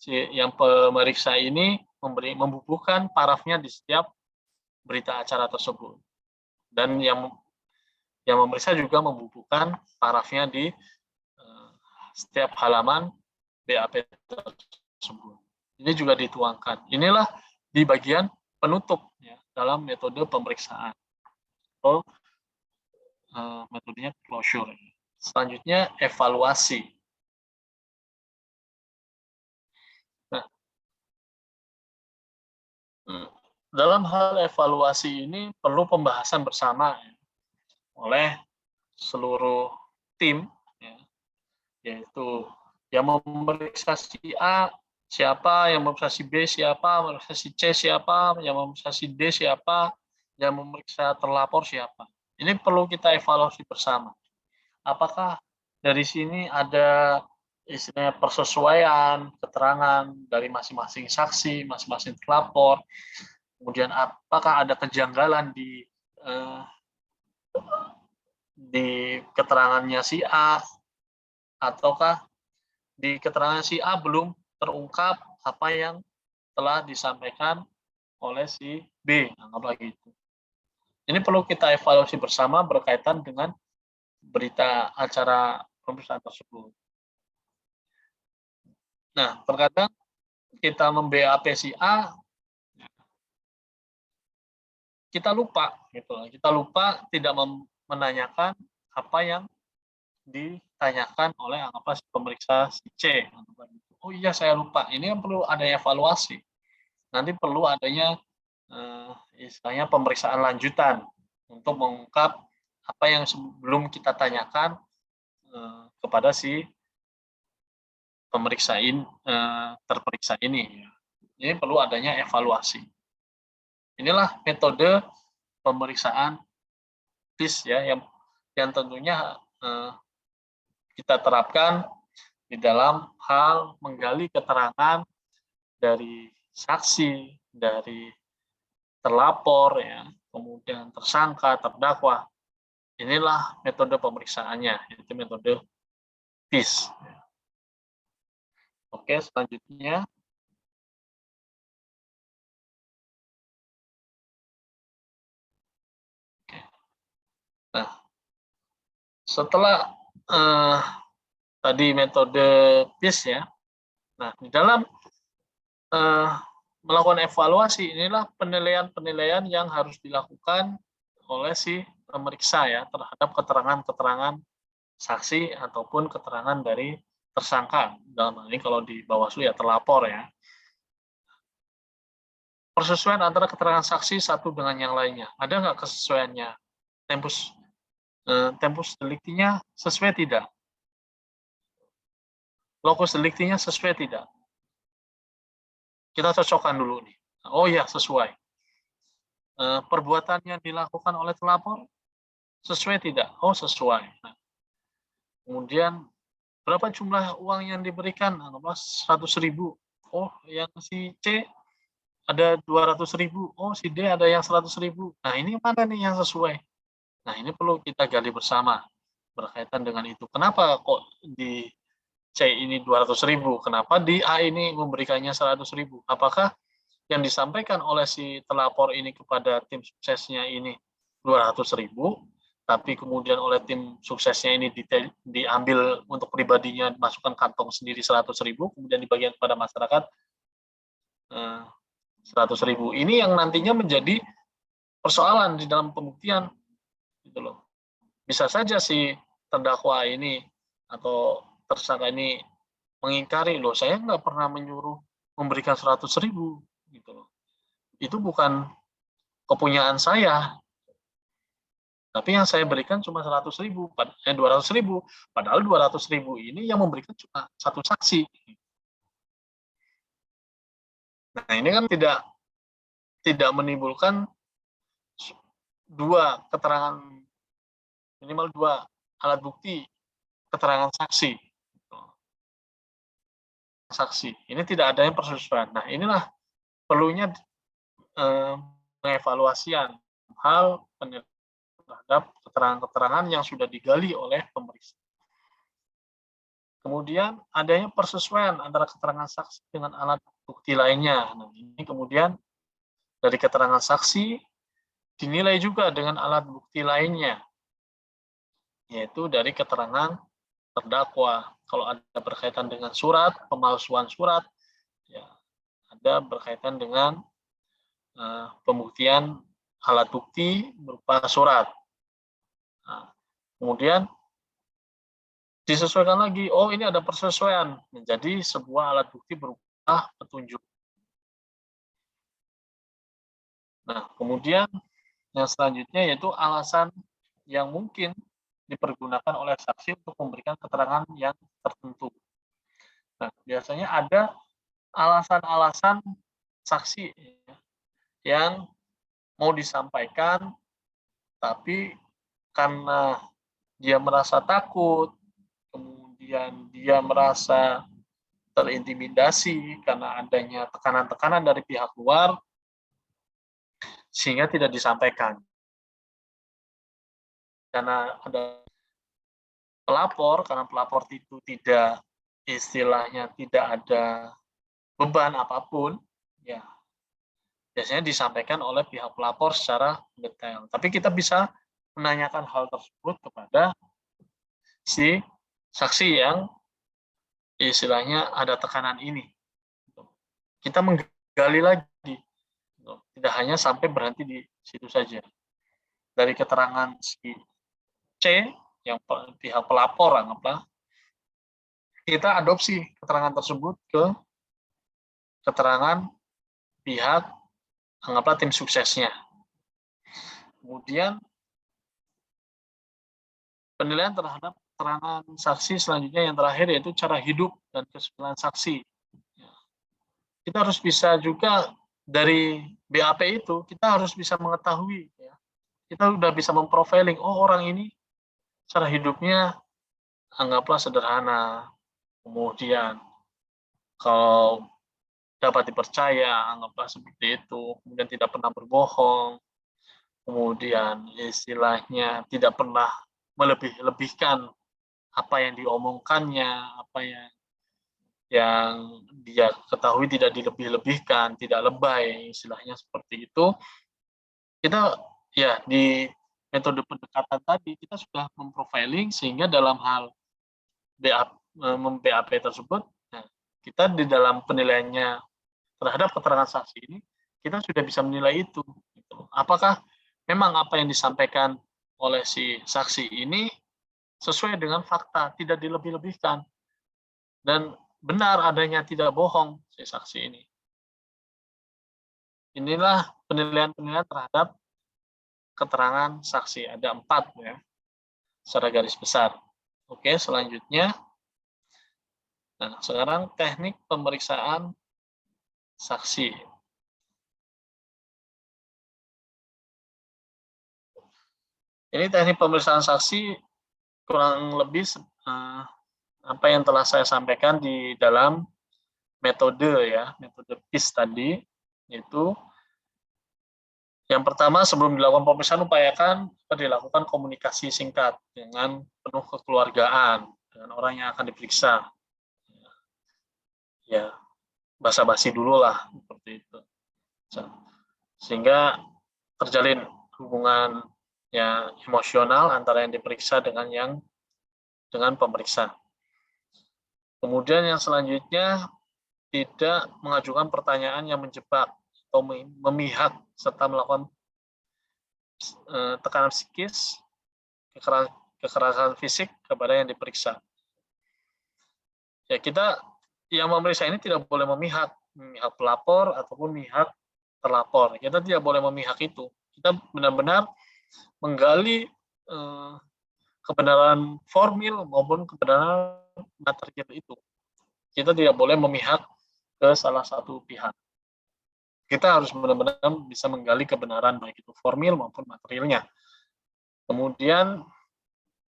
si yang pemeriksa ini membubuhkan parafnya di setiap berita acara tersebut. Dan yang memeriksa juga membubuhkan parafnya di setiap halaman BAP tersebut. Ini juga dituangkan. Inilah di bagian penutup ya, dalam metode pemeriksaan. Atau metodenya closure. Selanjutnya evaluasi. Nah, dalam hal evaluasi ini perlu pembahasan bersama ya, oleh seluruh tim, ya, yaitu yang memeriksa si A siapa, yang memeriksa si B siapa, memeriksa si C siapa, yang memeriksa si D siapa, yang memeriksa terlapor siapa. Ini perlu kita evaluasi bersama. Apakah dari sini ada istilahnya persesuaian keterangan dari masing-masing saksi, masing-masing terlapor, kemudian apakah ada kejanggalan di keterangannya si A, ataukah di keterangan si A belum terungkap apa yang telah disampaikan oleh si B, anggaplah gitu. Ini perlu kita evaluasi bersama berkaitan dengan berita acara pemeriksaan tersebut. Nah, terkadang kita mem-BAP si A, kita lupa, gitu. Kita lupa tidak menanyakan apa yang ditanyakan oleh anggaplah pemeriksa si C. Oh iya, saya lupa. Ini kan perlu ada evaluasi. Nanti perlu adanya istilahnya pemeriksaan lanjutan untuk mengungkap apa yang sebelum kita tanyakan kepada si terperiksa ini. Ini perlu adanya evaluasi. Inilah metode pemeriksaan PIS ya yang tentunya kita terapkan di dalam hal menggali keterangan dari saksi, dari terlapor, ya, kemudian tersangka, terdakwa. Inilah metode pemeriksaannya, yaitu metode PIS. Oke, selanjutnya. Nah, setelah tadi metode PIS ya, nah di dalam melakukan evaluasi inilah penilaian-penilaian yang harus dilakukan oleh si pemeriksa ya terhadap keterangan-keterangan saksi ataupun keterangan dari tersangka. Dalam hal ini kalau di Bawaslu ya terlapor ya. Persesuaian antara keterangan saksi satu dengan yang lainnya. Ada nggak kesesuaiannya? Tempus delictinya sesuai tidak? Locus delictinya sesuai tidak? Kita cocokkan dulu nih. Oh ya, sesuai. Perbuatan yang dilakukan oleh terlapor sesuai tidak? Oh, sesuai. Nah, kemudian berapa jumlah uang yang diberikan? 100.000. Oh, yang si C ada 200.000. Oh, si D ada yang 100.000. Nah, ini mana nih yang sesuai? Nah, ini perlu kita gali bersama berkaitan dengan itu. Kenapa kok di C ini 200.000, kenapa di A ini memberikannya 100.000? Apakah yang disampaikan oleh si terlapor ini kepada tim suksesnya ini 200.000, tapi kemudian oleh tim suksesnya ini diambil untuk pribadinya, masukkan kantong sendiri 100.000, kemudian dibagikan kepada masyarakat 100.000. Ini yang nantinya menjadi persoalan di dalam pembuktian, gitu loh. Bisa saja si terdakwa ini atau tersangka ini mengingkari, loh saya nggak pernah menyuruh memberikan 100.000, gitu loh. Itu bukan kepunyaan saya, tapi yang saya berikan cuma 200.000, padahal 200.000 ini yang memberikan cuma satu saksi. Nah, ini kan tidak menimbulkan minimal dua alat bukti keterangan saksi. Ini tidak adanya persesuaian. Nah, inilah perlunya pengevaluasian hal penilaian terhadap keterangan-keterangan yang sudah digali oleh pemeriksa. Kemudian adanya persesuaian antara keterangan saksi dengan alat bukti lainnya. Nah, ini kemudian dari keterangan saksi dinilai juga dengan alat bukti lainnya, yaitu dari keterangan terdakwa. Kalau ada berkaitan dengan surat, pemalsuan surat, ya ada berkaitan dengan pembuktian alat bukti berupa surat. Nah, kemudian disesuaikan lagi, oh ini ada persesuaian menjadi sebuah alat bukti berupa petunjuk. Nah, kemudian yang selanjutnya yaitu alasan yang mungkin dipergunakan oleh saksi untuk memberikan keterangan yang tertentu. Nah, biasanya ada alasan-alasan saksi yang mau disampaikan, tapi karena dia merasa takut, kemudian dia merasa terintimidasi karena adanya tekanan-tekanan dari pihak luar, sehingga tidak disampaikan. Karena ada pelapor, karena pelapor itu tidak, istilahnya tidak ada beban apapun, ya biasanya disampaikan oleh pihak pelapor secara detail. Tapi kita bisa menanyakan hal tersebut kepada si saksi yang istilahnya ada tekanan ini. Kita menggali lagi, tidak hanya sampai berhenti di situ saja. Dari keterangan si C, yang pihak pelapor, anggaplah, kita adopsi keterangan tersebut ke keterangan pihak, anggaplah tim suksesnya. Kemudian penilaian terhadap keterangan saksi selanjutnya yang terakhir yaitu cara hidup dan kesusilaan saksi. Kita harus bisa juga dari BAP itu, kita harus bisa mengetahui, ya, kita sudah bisa memprofiling, oh orang ini cara hidupnya anggaplah sederhana, kemudian kalau dapat dipercaya, anggaplah seperti itu, kemudian tidak pernah berbohong, kemudian istilahnya tidak pernah melebih-lebihkan apa yang diomongkannya, apa yang dia ketahui tidak dilebih-lebihkan, tidak lebay, istilahnya seperti itu. Kita ya di metode pendekatan tadi kita sudah memprofiling sehingga dalam hal BAP tersebut, nah, kita di dalam penilaiannya terhadap keterangan saksi ini kita sudah bisa menilai itu. Apakah memang apa yang disampaikan oleh si saksi ini sesuai dengan fakta, tidak dilebih-lebihkan, dan benar adanya tidak bohong si saksi ini. Inilah penilaian-penilaian terhadap keterangan saksi. Ada 4 ya, secara garis besar. Oke, selanjutnya. Nah, sekarang teknik pemeriksaan saksi. Ini teknik pemeriksaan saksi kurang lebih apa yang telah saya sampaikan di dalam metode ya, metode PIS tadi, yaitu yang pertama sebelum dilakukan pemeriksaan upayakan dilakukan komunikasi singkat dengan penuh kekeluargaan dengan orang yang akan diperiksa. ya basa-basi dulu lah seperti itu. Sehingga terjalin hubungan ya emosional antara yang diperiksa dengan pemeriksa. Kemudian yang selanjutnya, tidak mengajukan pertanyaan yang menjebak atau memihak serta melakukan tekanan psikis, kekerasan fisik kepada yang diperiksa. Ya, kita yang memeriksa ini tidak boleh memihak pelapor ataupun memihak terlapor. Kita tidak boleh memihak itu. Kita benar-benar menggali kebenaran formil maupun kebenaran material itu. Kita tidak boleh memihak ke salah satu pihak. Kita harus benar-benar bisa menggali kebenaran baik itu formil maupun materialnya. Kemudian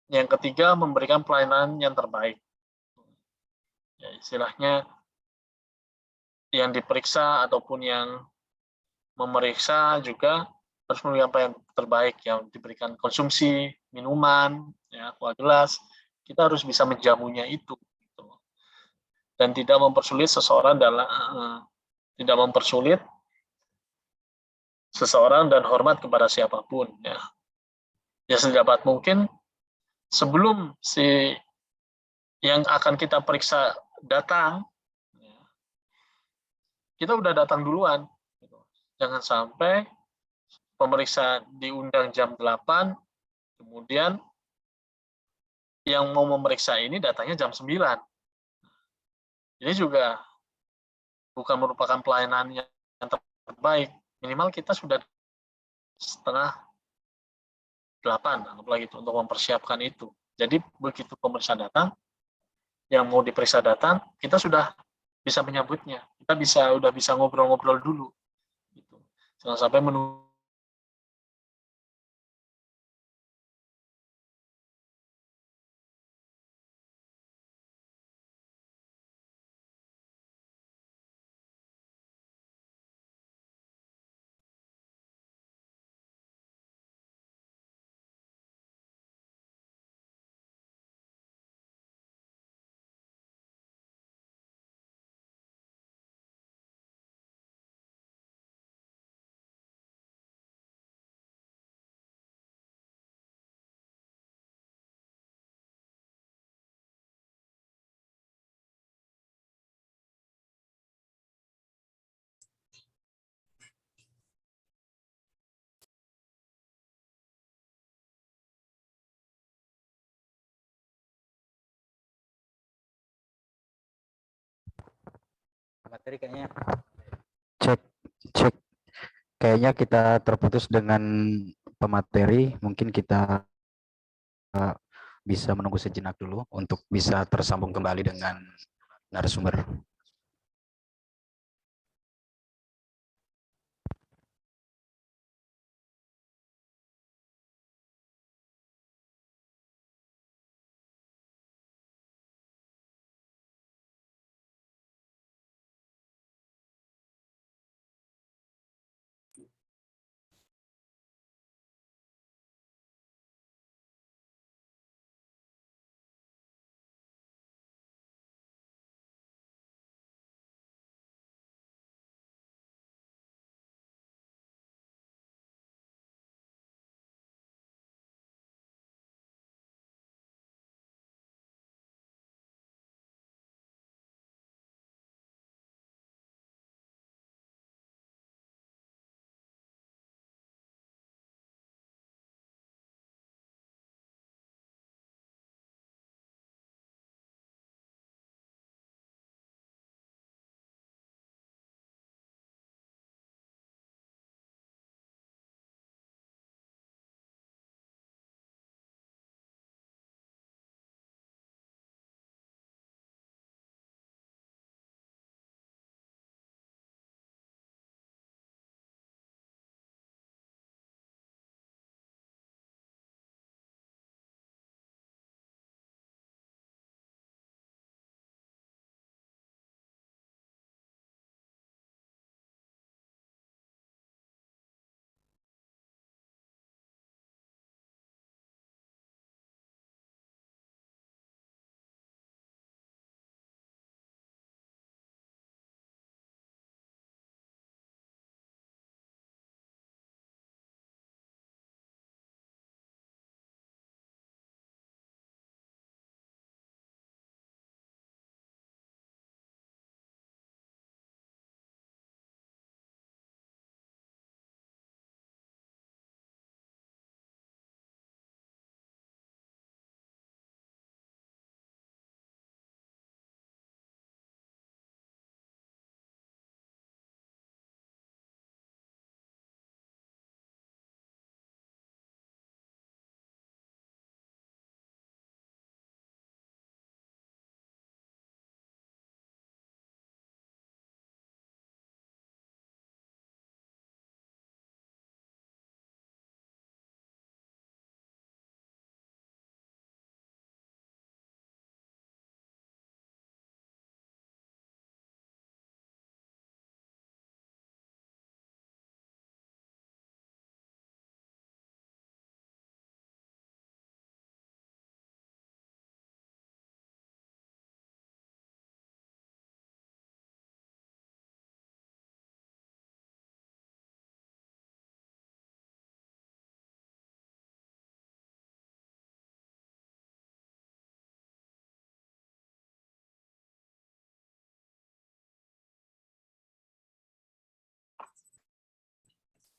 yang ketiga, memberikan pelayanan yang terbaik. Ya, istilahnya yang diperiksa ataupun yang memeriksa juga harus memberikan pelayanan terbaik, yang diberikan konsumsi minuman, ya, aqua gelas. Kita harus bisa menjamunya itu, gitu. Dan tidak mempersulit seseorang dan hormat kepada siapapun, ya. Ya, sedapat mungkin sebelum si yang akan kita periksa datang, kita udah datang duluan. Jangan sampai pemeriksa diundang jam 8, kemudian yang mau memeriksa ini datangnya jam 9. Ini juga bukan merupakan pelayanan yang terbaik. Minimal kita sudah setengah 8, anggaplah gitu, untuk mempersiapkan itu. Jadi begitu pemeriksa datang, yang mau diperiksa datang, kita sudah bisa menyambutnya. Kita udah bisa ngobrol-ngobrol dulu. Gitu. Jangan sampai menunggu Materi kayaknya cek cek kayaknya kita terputus dengan pemateri. Mungkin kita bisa menunggu sejenak dulu untuk bisa tersambung kembali dengan narasumber.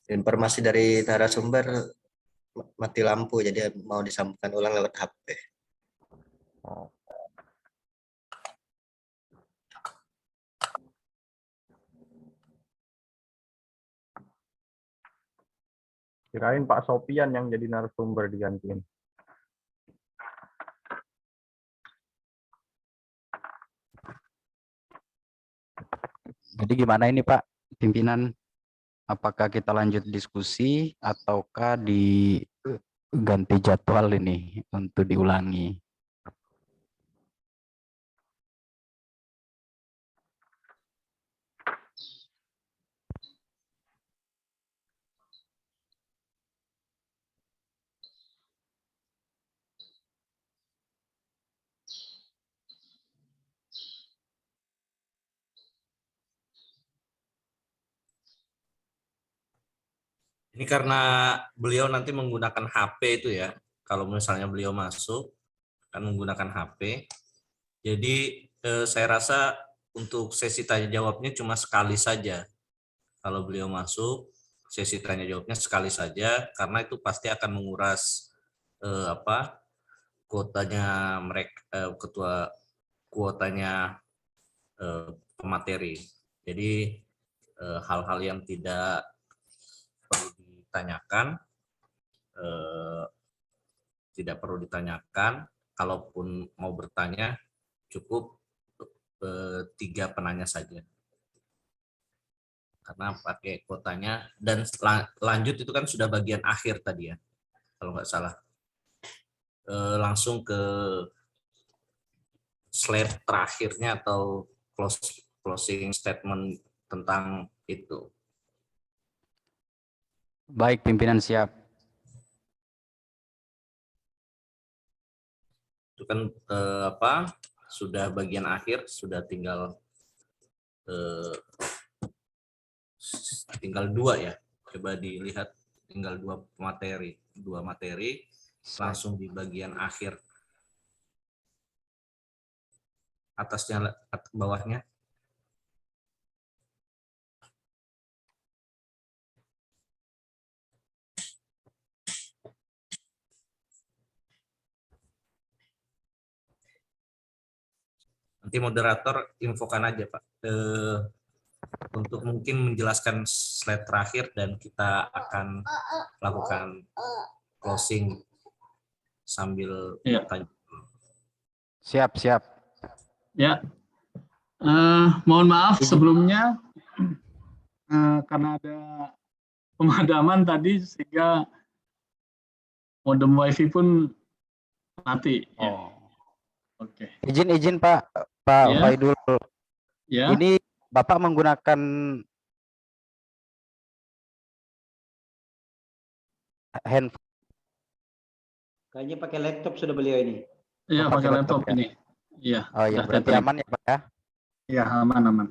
Informasi dari narasumber mati lampu, jadi mau disambungkan ulang lewat HP. Kirain Pak Sopian yang jadi narasumber digantiin. Jadi gimana ini Pak pimpinan? Apakah kita lanjut diskusi ataukah diganti jadwal ini untuk diulangi? Ini karena beliau nanti menggunakan HP itu ya. Kalau misalnya beliau masuk akan menggunakan HP. Jadi saya rasa untuk sesi tanya jawabnya cuma sekali saja. Kalau beliau masuk, sesi tanya jawabnya sekali saja karena itu pasti akan menguras kuotanya mereka, kuotanya pemateri. Jadi hal-hal yang tidak perlu ditanyakan, tidak perlu ditanyakan. Kalaupun mau bertanya, cukup 3 penanya saja. Karena pakai kuotanya, dan lanjut itu kan sudah bagian akhir tadi ya, kalau nggak salah. Langsung ke slide terakhirnya atau closing statement tentang itu. Baik, pimpinan siap. Itu kan sudah bagian akhir, sudah tinggal 2 ya. Coba dilihat, tinggal 2 materi langsung di bagian akhir. Atasnya, bawahnya. Nanti moderator infokan aja Pak, untuk mungkin menjelaskan slide terakhir dan kita akan lakukan closing sambil tanya. Siap. Ya, mohon maaf sebelumnya karena ada pemadaman tadi sehingga modem WiFi pun mati. Oh. Oke. Izin Pak Ya. Faidul. Ya. Ini Bapak menggunakan handphone. Kayaknya pakai laptop sudah beliau ini. Iya, pakai laptop ya? ini. Iya. Oh ya, berarti aman ya Pak ya? Iya, aman.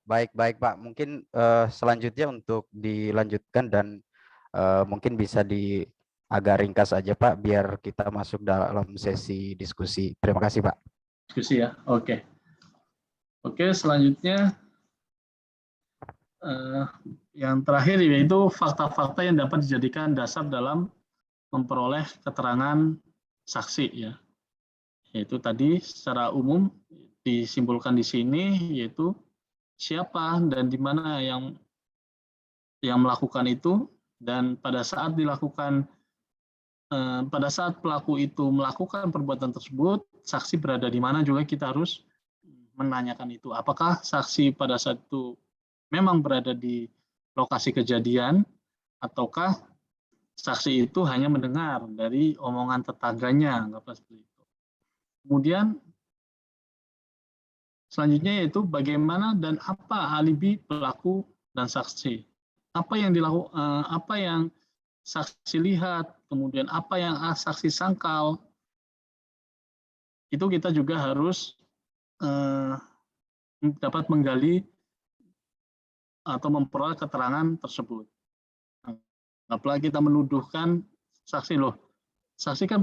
Baik Pak. Mungkin selanjutnya untuk dilanjutkan dan mungkin bisa agak ringkas aja Pak, biar kita masuk dalam sesi diskusi. Terima kasih Pak. Diskusi ya, oke. Oke, selanjutnya yang terakhir yaitu fakta-fakta yang dapat dijadikan dasar dalam memperoleh keterangan saksi ya. Yaitu tadi secara umum disimpulkan di sini yaitu siapa dan di mana yang melakukan itu, dan pada saat pelaku itu melakukan perbuatan tersebut, saksi berada di mana juga kita harus menanyakan itu. Apakah saksi pada saat itu memang berada di lokasi kejadian, ataukah saksi itu hanya mendengar dari omongan tetangganya, seperti itu. Kemudian selanjutnya yaitu bagaimana dan apa alibi pelaku dan saksi. Apa yang saksi lihat, kemudian apa yang saksi sangkal, itu kita juga harus dapat menggali atau memperoleh keterangan tersebut. Apalagi kita menuduhkan saksi, saksi kan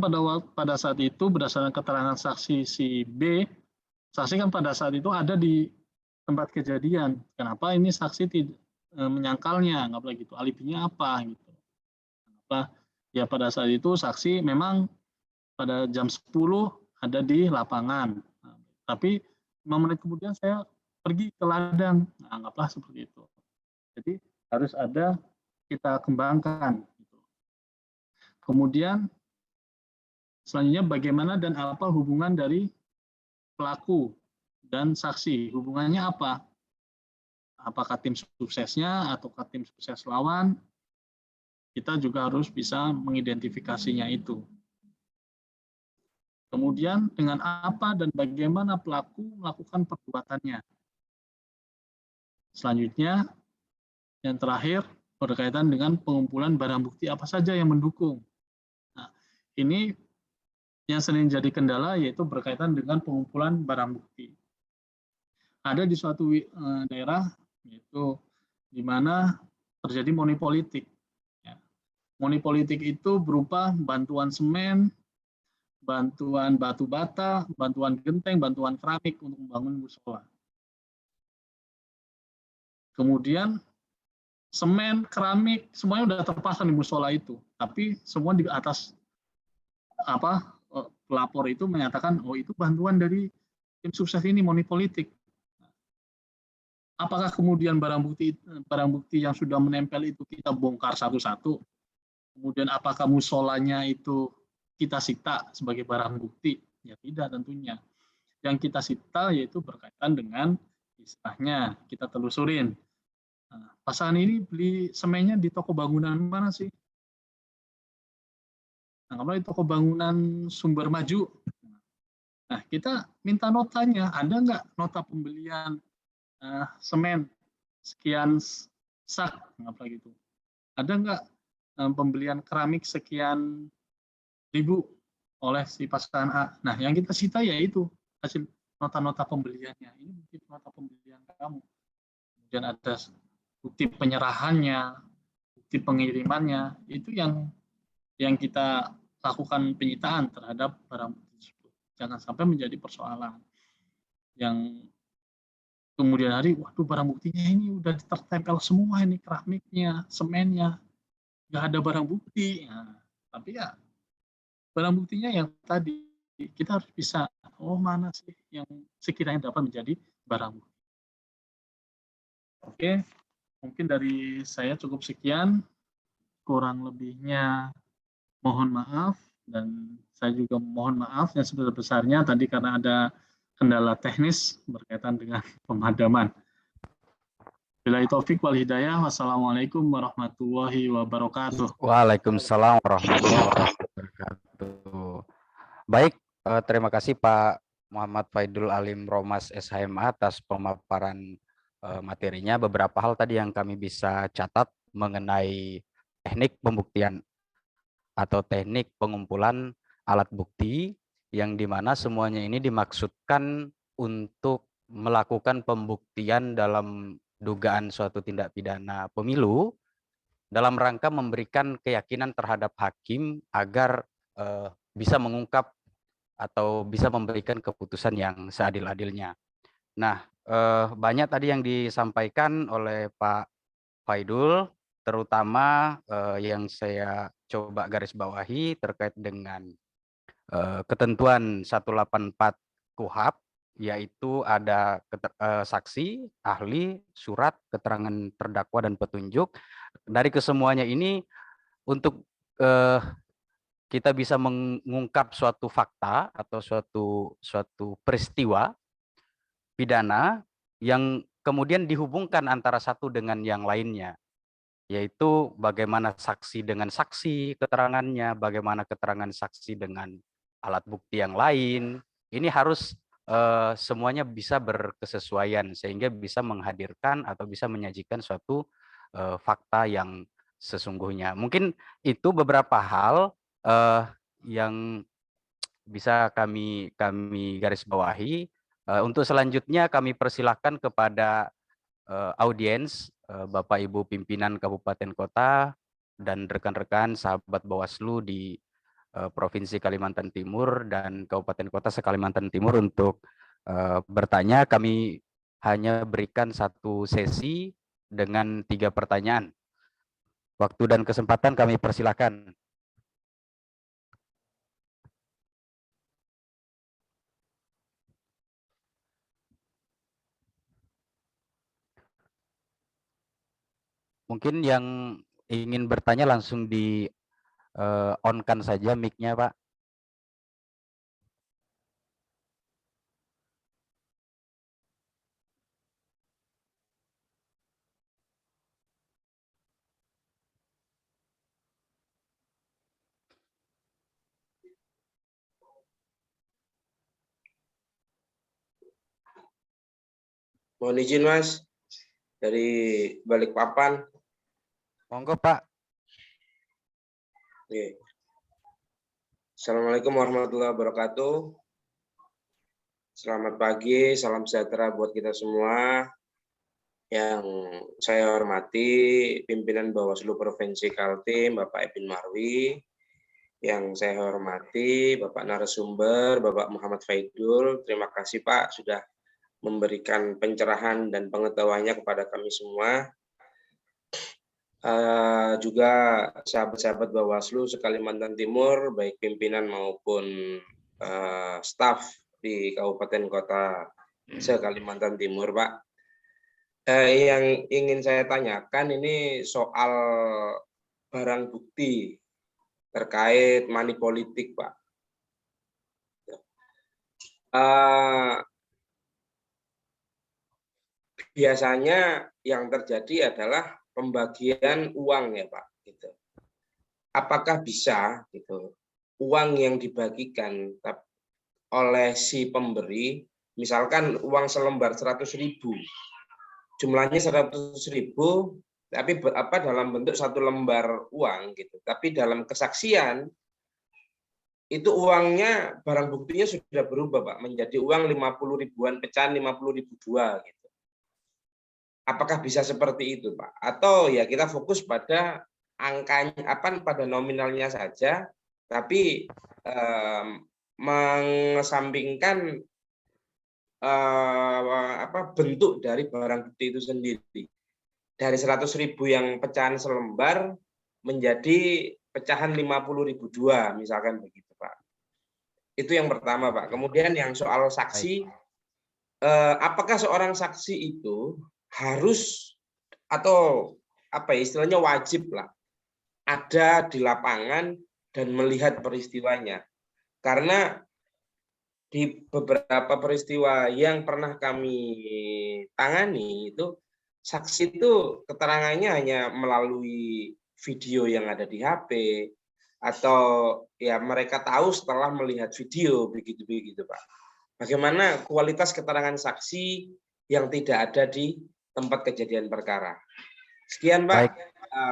pada saat itu berdasarkan keterangan saksi si B, saksi kan pada saat itu ada di tempat kejadian. Kenapa ini saksi menyangkalnya, anggaplah gitu, alibinya apa gitu. Anggaplah ya pada saat itu saksi memang pada jam 10 ada di lapangan. Nah, tapi 5 menit kemudian saya pergi ke ladang. Nah, anggaplah seperti itu. Jadi harus ada kita kembangkan. Kemudian selanjutnya bagaimana dan apa hubungan dari pelaku dan saksi? Hubungannya apa? Apakah tim suksesnya ataukah tim sukses lawan? Kita juga harus bisa mengidentifikasinya itu. Kemudian dengan apa dan bagaimana pelaku melakukan perbuatannya. Selanjutnya, yang terakhir berkaitan dengan pengumpulan barang bukti apa saja yang mendukung. Nah, ini yang sering jadi kendala yaitu berkaitan dengan pengumpulan barang bukti. Ada di suatu daerah yaitu di mana terjadi money-politik. Money-politik itu berupa bantuan semen, bantuan batu bata, bantuan genteng, bantuan keramik untuk membangun musola. Kemudian semen, keramik, semuanya sudah terpasang di musola itu, tapi semua di atas pelapor itu menyatakan, oh itu bantuan dari tim sukses ini, money-politik. Apakah kemudian barang bukti yang sudah menempel itu kita bongkar satu-satu? Kemudian apakah musolanya itu kita sita sebagai barang bukti? Ya tidak tentunya. Yang kita sita yaitu berkaitan dengan istilahnya kita telusurin. Nah, pasangan ini beli semennya di toko bangunan mana sih? Nah, kalau di toko bangunan Sumber Maju, nah kita minta notanya, ada nggak nota pembelian semen sekian sak, apa gitu? Ada nggak pembelian keramik sekian ribu oleh si pasangan A? Nah, yang kita sita yaitu hasil nota-nota pembeliannya. Ini bukti nota pembelian kamu. Kemudian ada bukti penyerahannya, bukti pengirimannya. Itu yang kita lakukan penyitaan terhadap barang bukti tersebut. Jangan sampai menjadi persoalan yang kemudian hari, waduh barang buktinya ini udah tertempel semua ini keramiknya, semennya, nggak ada barang bukti. Nah, tapi ya barang buktinya yang tadi kita harus bisa, oh mana sih yang sekiranya dapat menjadi barang bukti. Oke, mungkin dari saya cukup sekian, kurang lebihnya mohon maaf, dan saya juga mohon maaf yang sebesar-besarnya tadi karena ada kendala teknis berkaitan dengan pemadaman. Billahi taufik wal hidayah. Wassalamualaikum warahmatullahi wabarakatuh. Waalaikumsalam warahmatullahi wabarakatuh. Baik, terima kasih Pak Muhammad Faidul Alim Romas SHMA atas pemaparan materinya. Beberapa hal tadi yang kami bisa catat mengenai teknik pembuktian atau teknik pengumpulan alat bukti yang dimana semuanya ini dimaksudkan untuk melakukan pembuktian dalam dugaan suatu tindak pidana pemilu dalam rangka memberikan keyakinan terhadap hakim agar bisa mengungkap atau bisa memberikan keputusan yang seadil-adilnya. Nah, banyak tadi yang disampaikan oleh Pak Faidul, terutama yang saya coba garis bawahi terkait dengan ketentuan 184 KUHP, yaitu ada saksi, ahli, surat, keterangan terdakwa, dan petunjuk. Dari kesemuanya ini untuk kita bisa mengungkap suatu fakta atau suatu peristiwa pidana yang kemudian dihubungkan antara satu dengan yang lainnya, yaitu bagaimana saksi dengan saksi keterangannya, bagaimana keterangan saksi dengan alat bukti yang lain. Ini harus semuanya bisa berkesesuaian sehingga bisa menghadirkan atau bisa menyajikan suatu fakta yang sesungguhnya. Mungkin itu beberapa hal yang bisa kami garis bawahi. Untuk selanjutnya kami persilahkan kepada audiens, Bapak Ibu pimpinan kabupaten kota dan rekan-rekan sahabat Bawaslu di Provinsi Kalimantan Timur dan kabupaten kota se-Kalimantan Timur untuk bertanya. Kami hanya berikan satu sesi dengan 3 pertanyaan. Waktu dan kesempatan kami persilakan. Mungkin yang ingin bertanya langsung di on-kan saja mic-nya, Pak. Mohon izin Mas, dari Balikpapan. Monggo, Pak. Oke. Assalamualaikum warahmatullahi wabarakatuh. Selamat pagi, salam sejahtera buat kita semua. Yang saya hormati pimpinan Bawaslu Provinsi Kaltim, Bapak Ebin Marwi. Yang saya hormati Bapak narasumber, Bapak Muhammad Faidul. Terima kasih Pak sudah memberikan pencerahan dan pengetahuannya kepada kami semua. Juga sahabat-sahabat Bawaslu se-Kalimantan Timur, baik pimpinan maupun staf di kabupaten kota se-Kalimantan Timur, Pak. Yang ingin saya tanyakan ini soal barang bukti terkait money politik, Pak. Biasanya yang terjadi adalah pembagian uang ya Pak. Gitu. Apakah bisa gitu uang yang dibagikan oleh si pemberi, misalkan uang selembar 100.000, jumlahnya 100.000, tapi dalam bentuk 1 lembar uang gitu. Tapi dalam kesaksian itu uangnya barang buktinya sudah berubah Pak menjadi uang 50 ribuan pecahan 50.002 gitu. Apakah bisa seperti itu, Pak? Atau ya kita fokus pada angkanya, pada nominalnya saja, tapi mengesampingkan bentuk dari barang bukti itu sendiri. Dari 100.000 yang pecahan selembar menjadi pecahan 50.002, misalkan begitu, Pak. Itu yang pertama, Pak. Kemudian yang soal saksi, apakah seorang saksi itu harus atau istilahnya wajib lah ada di lapangan dan melihat peristiwanya, karena di beberapa peristiwa yang pernah kami tangani itu saksi itu keterangannya hanya melalui video yang ada di HP atau ya mereka tahu setelah melihat video begitu Pak. Bagaimana kualitas keterangan saksi yang tidak ada di tempat kejadian perkara. Sekian Pak.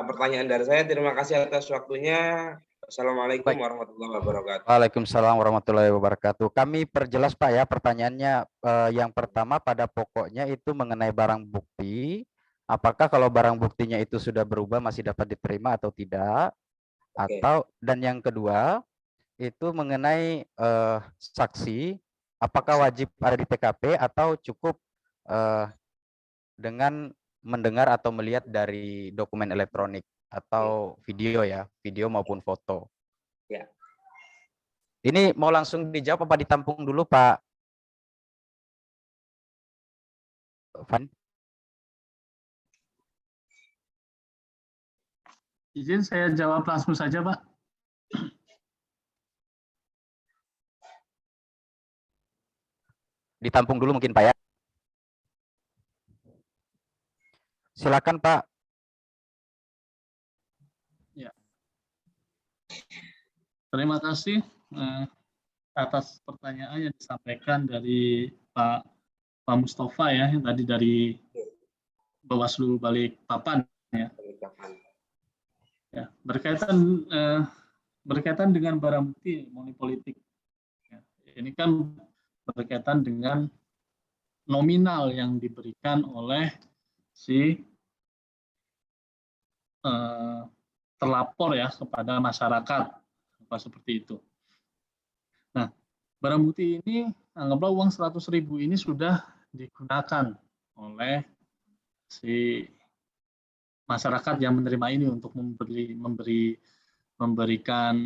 Pertanyaan dari saya. Terima kasih atas waktunya. Assalamualaikum warahmatullahi wabarakatuh. Waalaikumsalam warahmatullahi wabarakatuh. Kami perjelas Pak ya pertanyaannya. Yang pertama pada pokoknya itu mengenai barang bukti. Apakah kalau barang buktinya itu sudah berubah masih dapat diterima atau tidak? Atau dan yang kedua itu mengenai saksi. Apakah wajib ada di TKP atau cukup dengan mendengar atau melihat dari dokumen elektronik atau video ya, video maupun foto. Ya. Ini mau langsung dijawab apa ditampung dulu Pak Van? Izin saya jawab langsung saja Pak. Ditampung dulu mungkin Pak ya. Silakan Pak. Ya. Terima kasih atas pertanyaan yang disampaikan dari Pak Mustafa ya, yang tadi dari Bawaslu Balikpapan ya. Ya, berkaitan dengan barang bukti money politik. Ya, ini kan berkaitan dengan nominal yang diberikan oleh si terlapor ya kepada masyarakat, apa seperti itu. Nah, barang bukti ini anggaplah uang 100.000 ini sudah digunakan oleh si masyarakat yang menerima ini untuk memberikan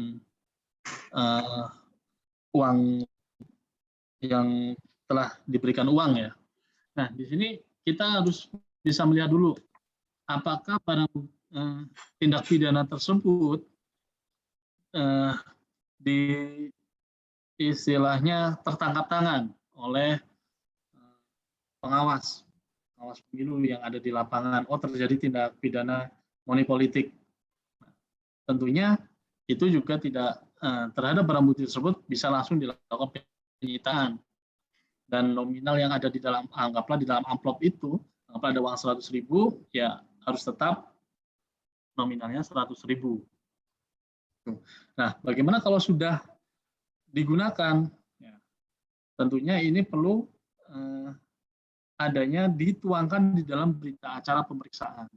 uang yang telah diberikan uang ya. Nah, di sini kita harus bisa melihat dulu apakah pada tindak pidana tersebut di istilahnya tertangkap tangan oleh pengawas pemilu yang ada di lapangan. Oh, terjadi tindak pidana money politik. Tentunya itu juga tidak terhadap barang bukti tersebut bisa langsung dilakukan penyitaan. Dan nominal yang ada di dalam, anggaplah di dalam amplop itu, anggaplah ada uang 100.000, ya harus tetap nominalnya 100.000. Nah, bagaimana kalau sudah digunakan? Ya, tentunya ini perlu adanya dituangkan di dalam berita acara pemeriksaan.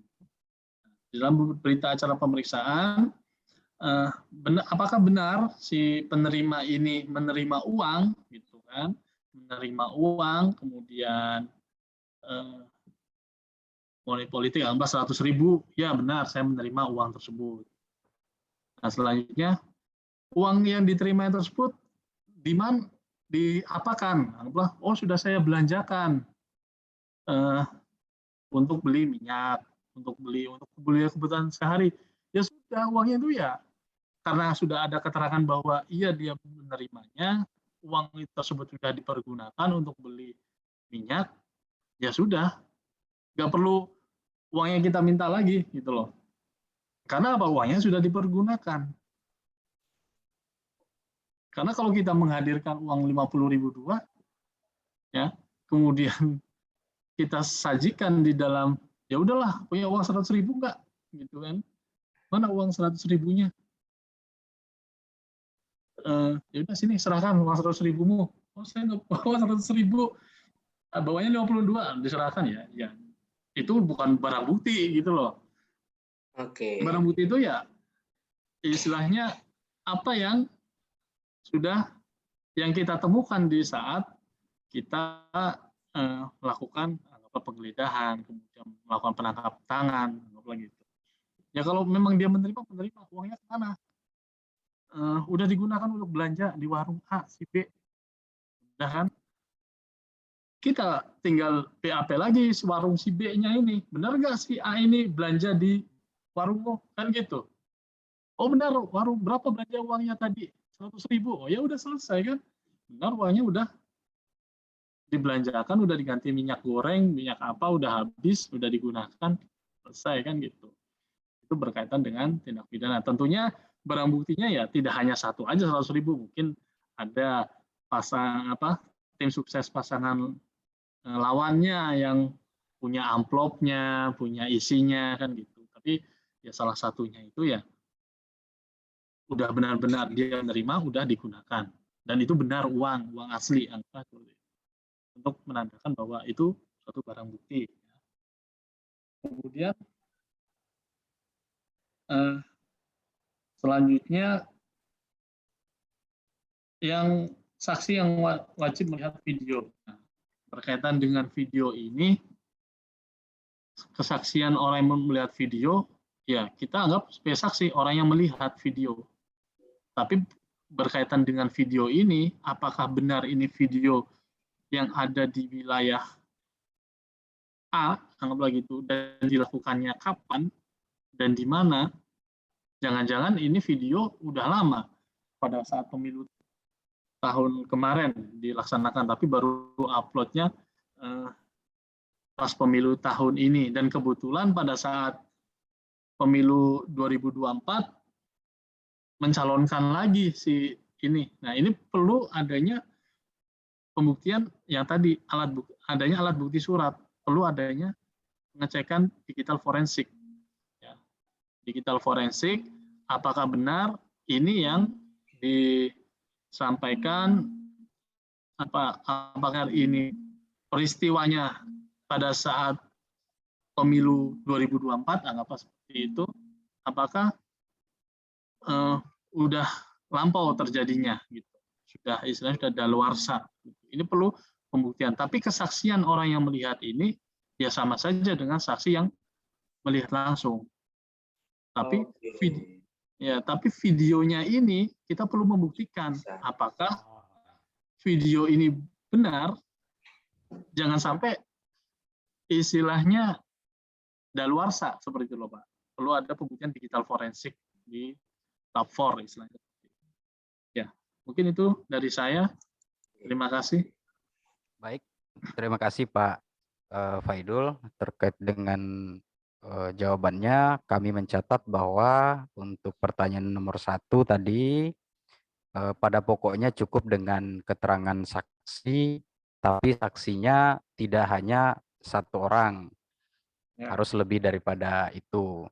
Di dalam berita acara pemeriksaan, apakah benar si penerima ini menerima uang, gitu kan? Menerima uang, kemudian money politik, anggaplah 100.000, ya benar saya menerima uang tersebut. Nah, selanjutnya uang yang diterima tersebut diapakan? Anggaplah, oh sudah saya belanjakan untuk beli minyak, untuk beli kebutuhan sehari. Ya sudah, uangnya itu ya karena sudah ada keterangan bahwa iya dia menerimanya, uang tersebut sudah dipergunakan untuk beli minyak, ya sudah, nggak perlu uangnya kita minta lagi gitu loh. Karena apa? Uangnya sudah dipergunakan. Karena kalau kita menghadirkan uang 50.000 dua, ya, kemudian kita sajikan di dalam, ya udahlah, punya uang 100.000 enggak, gitu kan? Mana uang 100.000-nya? Ya udah sini serahkan uang 100.000-mu. Oh saya nggak bawa 100.000, bawanya 52, diserahkan ya. Ya, itu bukan barang bukti gitu loh. Oke. Barang bukti itu ya istilahnya apa yang sudah yang kita temukan di saat kita melakukan penggeledahan, kemudian melakukan penangkap tangan, gitu. Ya kalau memang dia menerima uangnya ke mana? Udah digunakan untuk belanja di warung A, si B, udah kan? Kita tinggal PAP lagi warung si B-nya ini, benar nggak si A ini belanja di warungmu, kan gitu? Oh benar, warung berapa belanja uangnya tadi? 100.000. Oh ya udah selesai kan? Benar, uangnya udah dibelanjakan, udah diganti minyak goreng, minyak apa, udah habis, udah digunakan, selesai kan gitu. Itu berkaitan dengan tindak pidana. Tentunya barang buktinya ya tidak hanya satu aja 100.000, mungkin ada tim sukses pasangan lawannya yang punya amplopnya, punya isinya kan gitu. Tapi ya salah satunya itu ya udah benar-benar dia menerima, udah digunakan, dan itu benar uang asli untuk menandakan bahwa itu suatu barang bukti. Kemudian selanjutnya yang saksi yang wajib melihat video. Nah, berkaitan dengan video ini, kesaksian orang yang melihat video, ya kita anggap sebagai saksi orang yang melihat video. Tapi berkaitan dengan video ini, apakah benar ini video yang ada di wilayah A, anggaplah gitu, dan dilakukannya kapan dan di mana? Jangan-jangan ini video udah lama pada saat pemilu tahun kemarin dilaksanakan, tapi baru uploadnya pas pemilu tahun ini, dan kebetulan pada saat pemilu 2024 mencalonkan lagi si ini. Nah ini perlu adanya pembuktian yang tadi, adanya alat bukti surat, perlu adanya pengecekan digital forensik. Ya. Digital forensik, apakah benar ini yang disampaikan, apakah ini peristiwanya pada saat pemilu 2024, anggaplah seperti itu, apakah udah lampau terjadinya, gitu. Istilahnya sudah daluarsa. Ini perlu pembuktian. Tapi kesaksian orang yang melihat ini ya sama saja dengan saksi yang melihat langsung. Tapi Oke. tapi videonya ini kita perlu membuktikan Bisa. apakah video ini benar. Jangan sampai istilahnya daluarsa seperti itu loh Pak. Perlu ada pembuktian digital forensik di lab 4 istilahnya. Ya, mungkin itu dari saya. Terima kasih. Baik, terima kasih Pak Faidul terkait dengan jawabannya. Kami mencatat bahwa untuk pertanyaan nomor 1 tadi pada pokoknya cukup dengan keterangan saksi, tapi saksinya tidak hanya 1 orang, harus lebih daripada itu.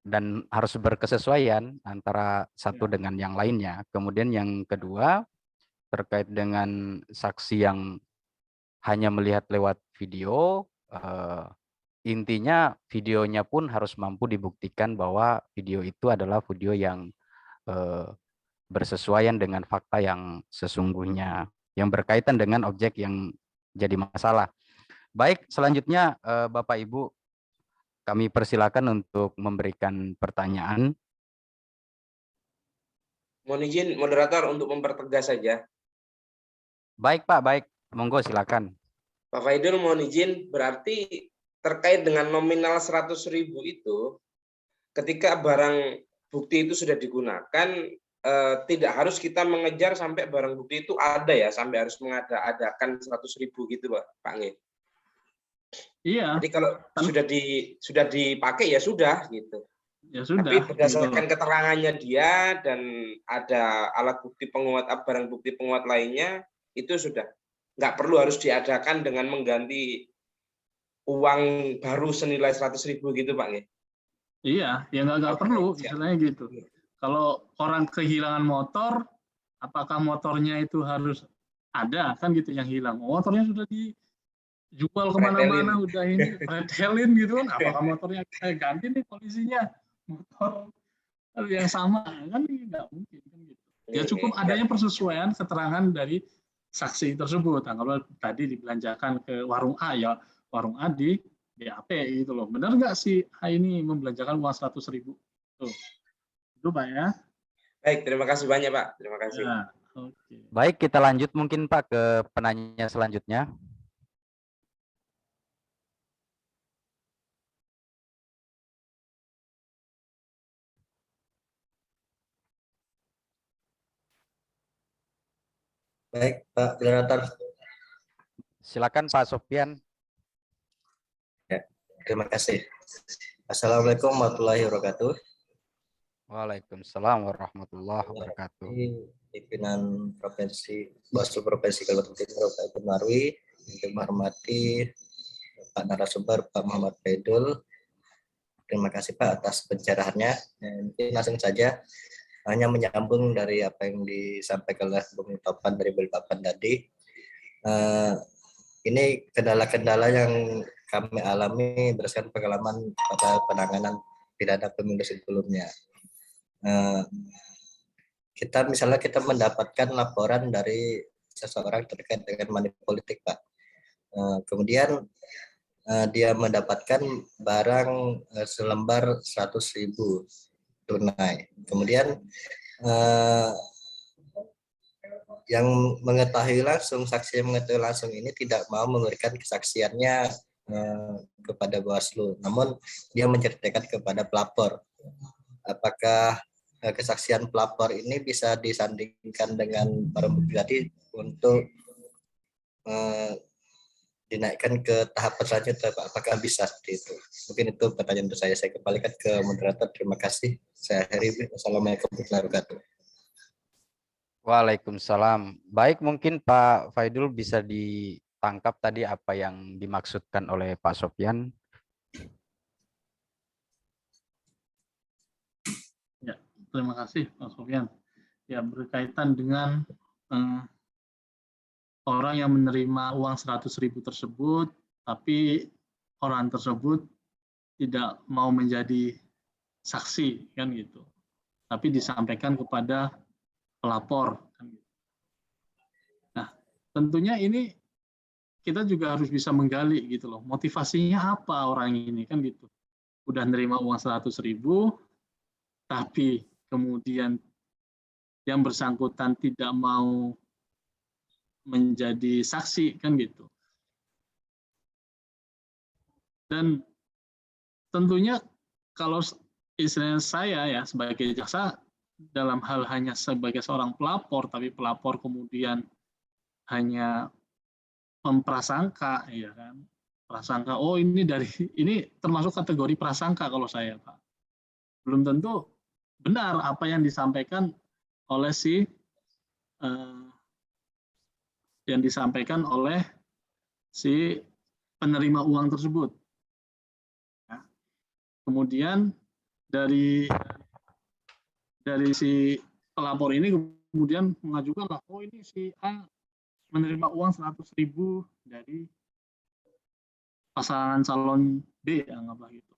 Dan harus berkesesuaian antara satu dengan yang lainnya. Kemudian yang kedua, terkait dengan saksi yang hanya melihat lewat video, intinya videonya pun harus mampu dibuktikan bahwa video itu adalah video yang bersesuaian dengan fakta yang sesungguhnya, yang berkaitan dengan objek yang jadi masalah. Baik, selanjutnya Bapak Ibu, kami persilakan untuk memberikan pertanyaan. Mohon izin moderator untuk mempertegas saja. Baik Pak, baik. Monggo silakan. Pak Faidul mohon izin, berarti terkait dengan nominal 100.000 itu, ketika barang bukti itu sudah digunakan, tidak harus kita mengejar sampai barang bukti itu ada ya, sampai harus mengadakan 100.000 gitu Pak Nge. Iya. Jadi kalau sudah dipakai ya sudah gitu. Ya sudah. Tapi berdasarkan keterangannya dia dan ada alat bukti penguat, barang bukti penguat lainnya, itu sudah nggak perlu harus diadakan dengan mengganti uang baru senilai 100.000 gitu Pak Nge. Iya, ya nggak perlu, istilahnya gitu. Kalau orang kehilangan motor, apakah motornya itu harus ada kan gitu yang hilang? Motornya sudah dijual kemana-mana, udah ini pretelin gitu kan? Apakah motornya ganti nih polisinya motor yang sama kan? Nggak mungkin kan gitu. Ya cukup adanya persesuaian keterangan dari saksi tersebut. Nah, kalau tadi dibelanjakan ke warung A ya warung A di BAP gitu loh. Benar nggak sih A ini membelanjakan uang 100.000? Tuh. Itu Pak ya. Baik, terima kasih banyak Pak. Terima kasih. Ya, okay. Baik, kita lanjut mungkin Pak ke penanya selanjutnya. Baik, Pak Moderator. Silakan Pak Sofyan. Ya, terima kasih. Assalamualaikum warahmatullahi wabarakatuh. Waalaikumsalam warahmatullahi wabarakatuh. Pimpinan Provinsi Bawaslu Provinsi Kalimantan Timur Pak Ebin Marwi, untuk menghormati Pak narasumber Pak Muhammad Faidul. Terima kasih Pak atas pencerahannya. Mungkin langsung saja, hanya menyambung dari apa yang disampaikan oleh Bung Topan dari Balikpapan tadi. Ini kendala-kendala yang kami alami berdasarkan pengalaman pada penanganan pidana pemilu sebelumnya. Misalnya kita mendapatkan laporan dari seseorang terkait dengan money politik, Pak. Kemudian dia mendapatkan barang selembar 100.000 tunai. Kemudian yang mengetahui langsung, saksi yang mengetahui langsung ini tidak mau memberikan kesaksiannya kepada Bawaslu, namun dia menceritakan kepada pelapor. Apakah kesaksian pelapor ini bisa disandingkan dengan barang bukti tadi untuk dinaikkan ke tahap selanjutnya, Pak? Apakah bisa seperti itu? Mungkin itu pertanyaan untuk saya. Saya kembalikan ke moderator. Terima kasih. Saya akhiri. Wassalamualaikum warahmatullahi wabarakatuh. Waalaikumsalam. Baik, mungkin Pak Faidul bisa ditangkap tadi apa yang dimaksudkan oleh Pak Sofyan. Ya, terima kasih Pak Sofyan. Ya, berkaitan dengan orang yang menerima uang 100.000 tersebut, tapi orang tersebut tidak mau menjadi saksi, kan gitu. Tapi disampaikan kepada pelapor. Nah, tentunya ini kita juga harus bisa menggali gitu loh, motivasinya apa orang ini kan gitu. Udah nerima uang 100.000, tapi kemudian yang bersangkutan tidak mau menjadi saksi kan gitu. Dan tentunya kalau istilahnya saya ya sebagai jaksa dalam hal hanya sebagai seorang pelapor, tapi pelapor kemudian hanya memprasangka, ya kan? Prasangka, oh ini termasuk kategori prasangka kalau saya, Pak. Belum tentu benar apa yang disampaikan oleh si penerima uang tersebut. Ya. Kemudian dari si pelapor ini kemudian mengajukan lah, oh ini si A menerima uang 100.000 dari pasangan calon B, anggaplah gitu.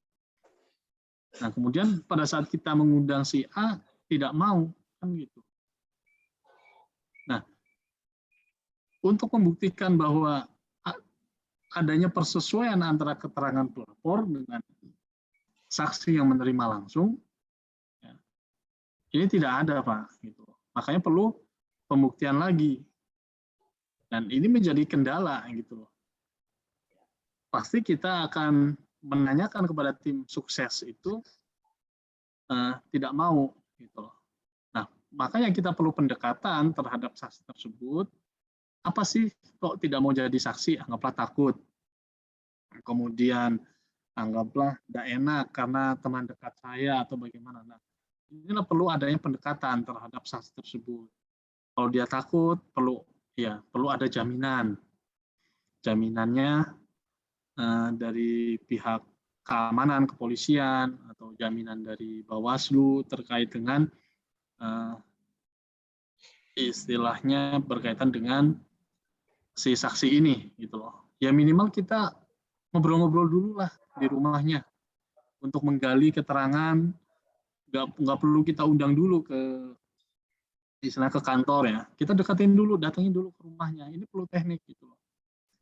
Nah kemudian pada saat kita mengundang si A tidak mau kan gitu. Nah untuk membuktikan bahwa adanya persesuaian antara keterangan pelapor dengan saksi yang menerima langsung, ya, ini tidak ada, Pak. Gitu. Makanya perlu pembuktian lagi. Dan ini menjadi kendala, gitu loh. Pasti kita akan menanyakan kepada tim sukses itu tidak mau, gitu loh. Nah, makanya kita perlu pendekatan terhadap saksi tersebut. Apa sih kok tidak mau jadi saksi? Anggaplah takut. Kemudian anggaplah tidak enak karena teman dekat saya atau bagaimana. Nah, inilah perlu adanya pendekatan terhadap saksi tersebut. Kalau dia takut, perlu ada jaminan. Jaminannya dari pihak keamanan, kepolisian, atau jaminan dari Bawaslu terkait dengan istilahnya berkaitan dengan si saksi ini, gitu loh. Ya minimal kita ngobrol-ngobrol dulu lah di rumahnya untuk menggali keterangan. Nggak perlu kita undang dulu ke istilah ke kantor ya. Kita dekatin dulu, datangin dulu ke rumahnya. Ini perlu teknik gitu loh.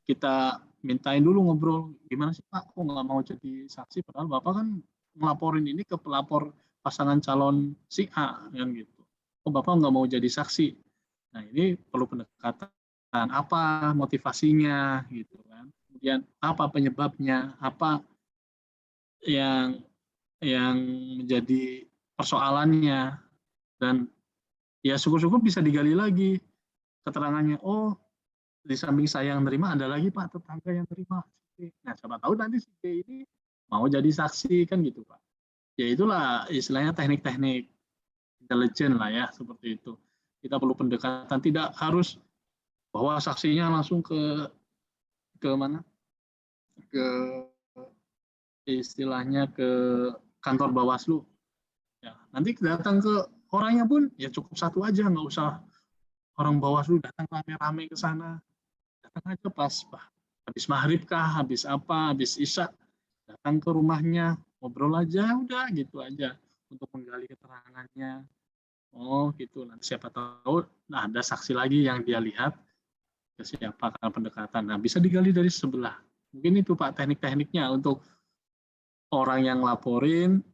Kita mintain dulu ngobrol, gimana sih Pak, kok nggak mau jadi saksi, padahal Bapak kan ngelaporin ini ke pelapor pasangan calon si A, kan gitu. Kok Bapak nggak mau jadi saksi? Nah ini perlu pendekatan, apa motivasinya, gitu kan. Kemudian apa penyebabnya, apa yang menjadi persoalannya, dan ya syukur-syukur bisa digali lagi keterangannya. Oh, di samping saya yang terima ada lagi Pak tetangga yang terima. Nah siapa tahu nanti si B ini mau jadi saksi kan gitu Pak. Ya itulah istilahnya teknik-teknik intelijen lah ya seperti itu. Kita perlu pendekatan, tidak harus bahwa saksinya langsung ke mana? Ke istilahnya ke kantor Bawaslu. Ya, nanti datang ke orangnya pun ya cukup satu aja, nggak usah orang Bawaslu datang rame-rame ke sana. Datang aja pas habis maghrib kah, habis apa, habis isya, datang ke rumahnya, ngobrol aja, udah gitu aja untuk menggali keterangannya. Oh gitu, nanti siapa tahu nah ada saksi lagi yang dia lihat ke siapa karena pendekatan. Nah bisa digali dari sebelah. Mungkin itu Pak teknik-tekniknya untuk orang yang laporin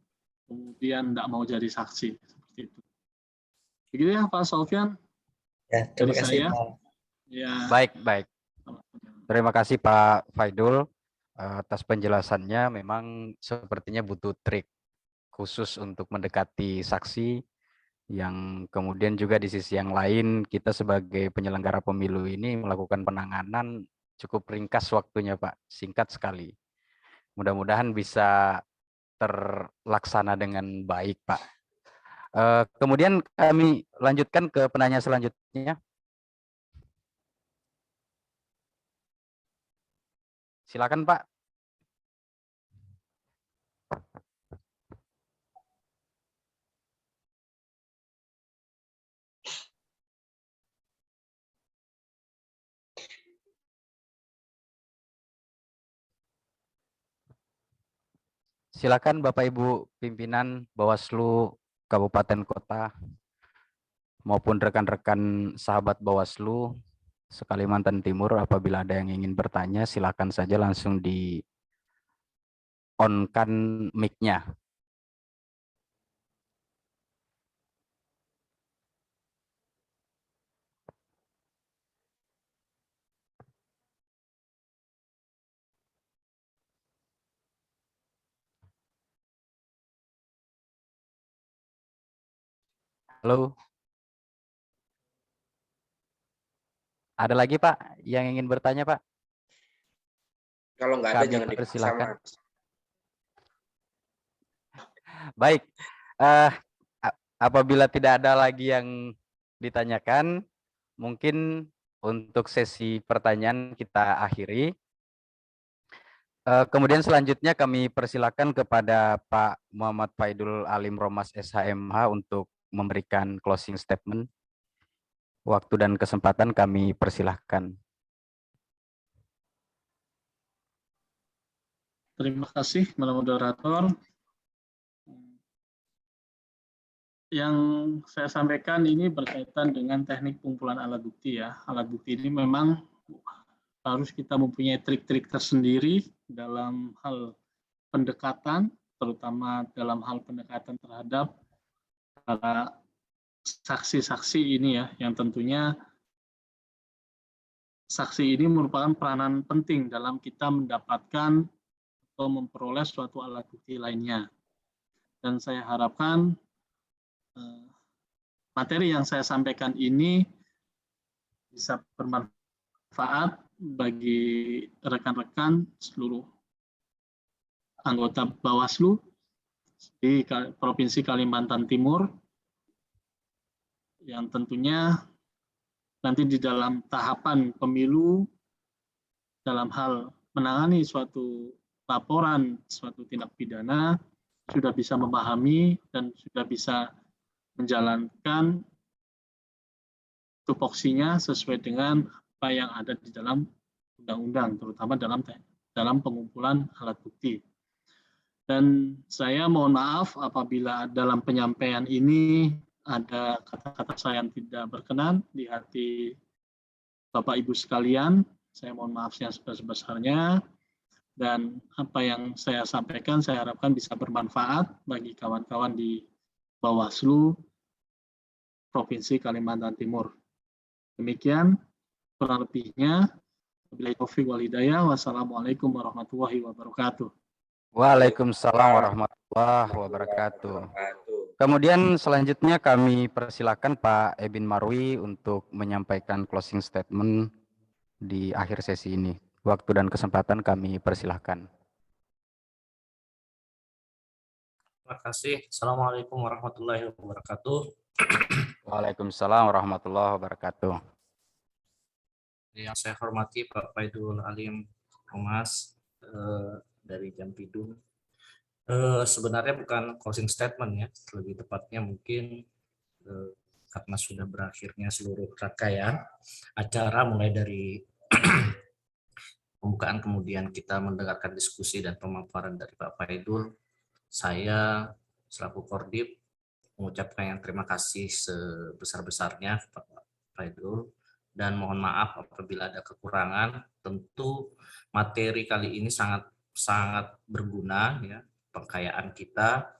kemudian tidak mau jadi saksi seperti itu. Begitu ya Pak Sofyan. Ya, terima kasih saya. Pak. Ya. Baik. Terima kasih Pak Faidul atas penjelasannya. Memang sepertinya butuh trik khusus untuk mendekati saksi, yang kemudian juga di sisi yang lain kita sebagai penyelenggara pemilu ini melakukan penanganan cukup ringkas waktunya Pak, singkat sekali. Mudah-mudahan bisa terlaksana dengan baik Pak. Kemudian kami lanjutkan ke penanya selanjutnya. Silakan Pak. Silakan Bapak Ibu pimpinan Bawaslu Kabupaten Kota maupun rekan-rekan sahabat Bawaslu se-Kalimantan Timur. Apabila ada yang ingin bertanya, silakan saja langsung di on-kan mic-nya. Halo, ada lagi Pak yang ingin bertanya Pak? Kalau nggak ada Kami jangan dipaksa, persilahkan. Mas. Baik, apabila tidak ada lagi yang ditanyakan, mungkin untuk sesi pertanyaan kita akhiri. Kemudian selanjutnya kami persilakan kepada Pak Muhammad Faidul Alim Romas SHMH untuk memberikan closing statement. Waktu dan kesempatan kami persilahkan. Terima kasih, moderator. Yang saya sampaikan ini berkaitan dengan teknik pengumpulan alat bukti ya. Alat bukti ini memang harus kita mempunyai trik-trik tersendiri dalam hal pendekatan, terutama dalam hal pendekatan terhadap para saksi-saksi ini ya, yang tentunya saksi ini merupakan peranan penting dalam kita mendapatkan atau memperoleh suatu alat bukti lainnya. Dan saya harapkan materi yang saya sampaikan ini bisa bermanfaat bagi rekan-rekan seluruh anggota Bawaslu di Provinsi Kalimantan Timur, yang tentunya nanti di dalam tahapan pemilu dalam hal menangani suatu laporan, suatu tindak pidana, sudah bisa memahami dan sudah bisa menjalankan tupoksinya sesuai dengan apa yang ada di dalam undang-undang, terutama dalam pengumpulan alat bukti. Dan saya mohon maaf apabila dalam penyampaian ini ada kata-kata saya yang tidak berkenan di hati Bapak Ibu sekalian. Saya mohon maaf yang sebesar-besarnya. Dan apa yang saya sampaikan saya harapkan bisa bermanfaat bagi kawan-kawan di Bawaslu Provinsi Kalimantan Timur. Demikian kurang lebihnya. Wabillahi taufiq wal hidayah. Wassalamualaikum warahmatullahi wabarakatuh. Waalaikumsalam warahmatullahi wabarakatuh. Kemudian selanjutnya kami persilakan Pak Ebin Marwi untuk menyampaikan closing statement di akhir sesi ini. Waktu dan kesempatan kami persilahkan. Terima kasih. Assalamualaikum warahmatullahi wabarakatuh. Waalaikumsalam warahmatullahi wabarakatuh. Yang saya hormati Pak Faidul Alim Romas dari Jampidum. Sebenarnya bukan closing statement ya, lebih tepatnya mungkin karena sudah berakhirnya seluruh rangkaian acara mulai dari pembukaan kemudian kita mendengarkan diskusi dan pemaparan dari Pak Faidul. Saya selaku Kordip mengucapkan yang terima kasih sebesar-besarnya Pak Faidul dan mohon maaf apabila ada kekurangan. Tentu materi kali ini sangat berguna ya, pengkayaan kita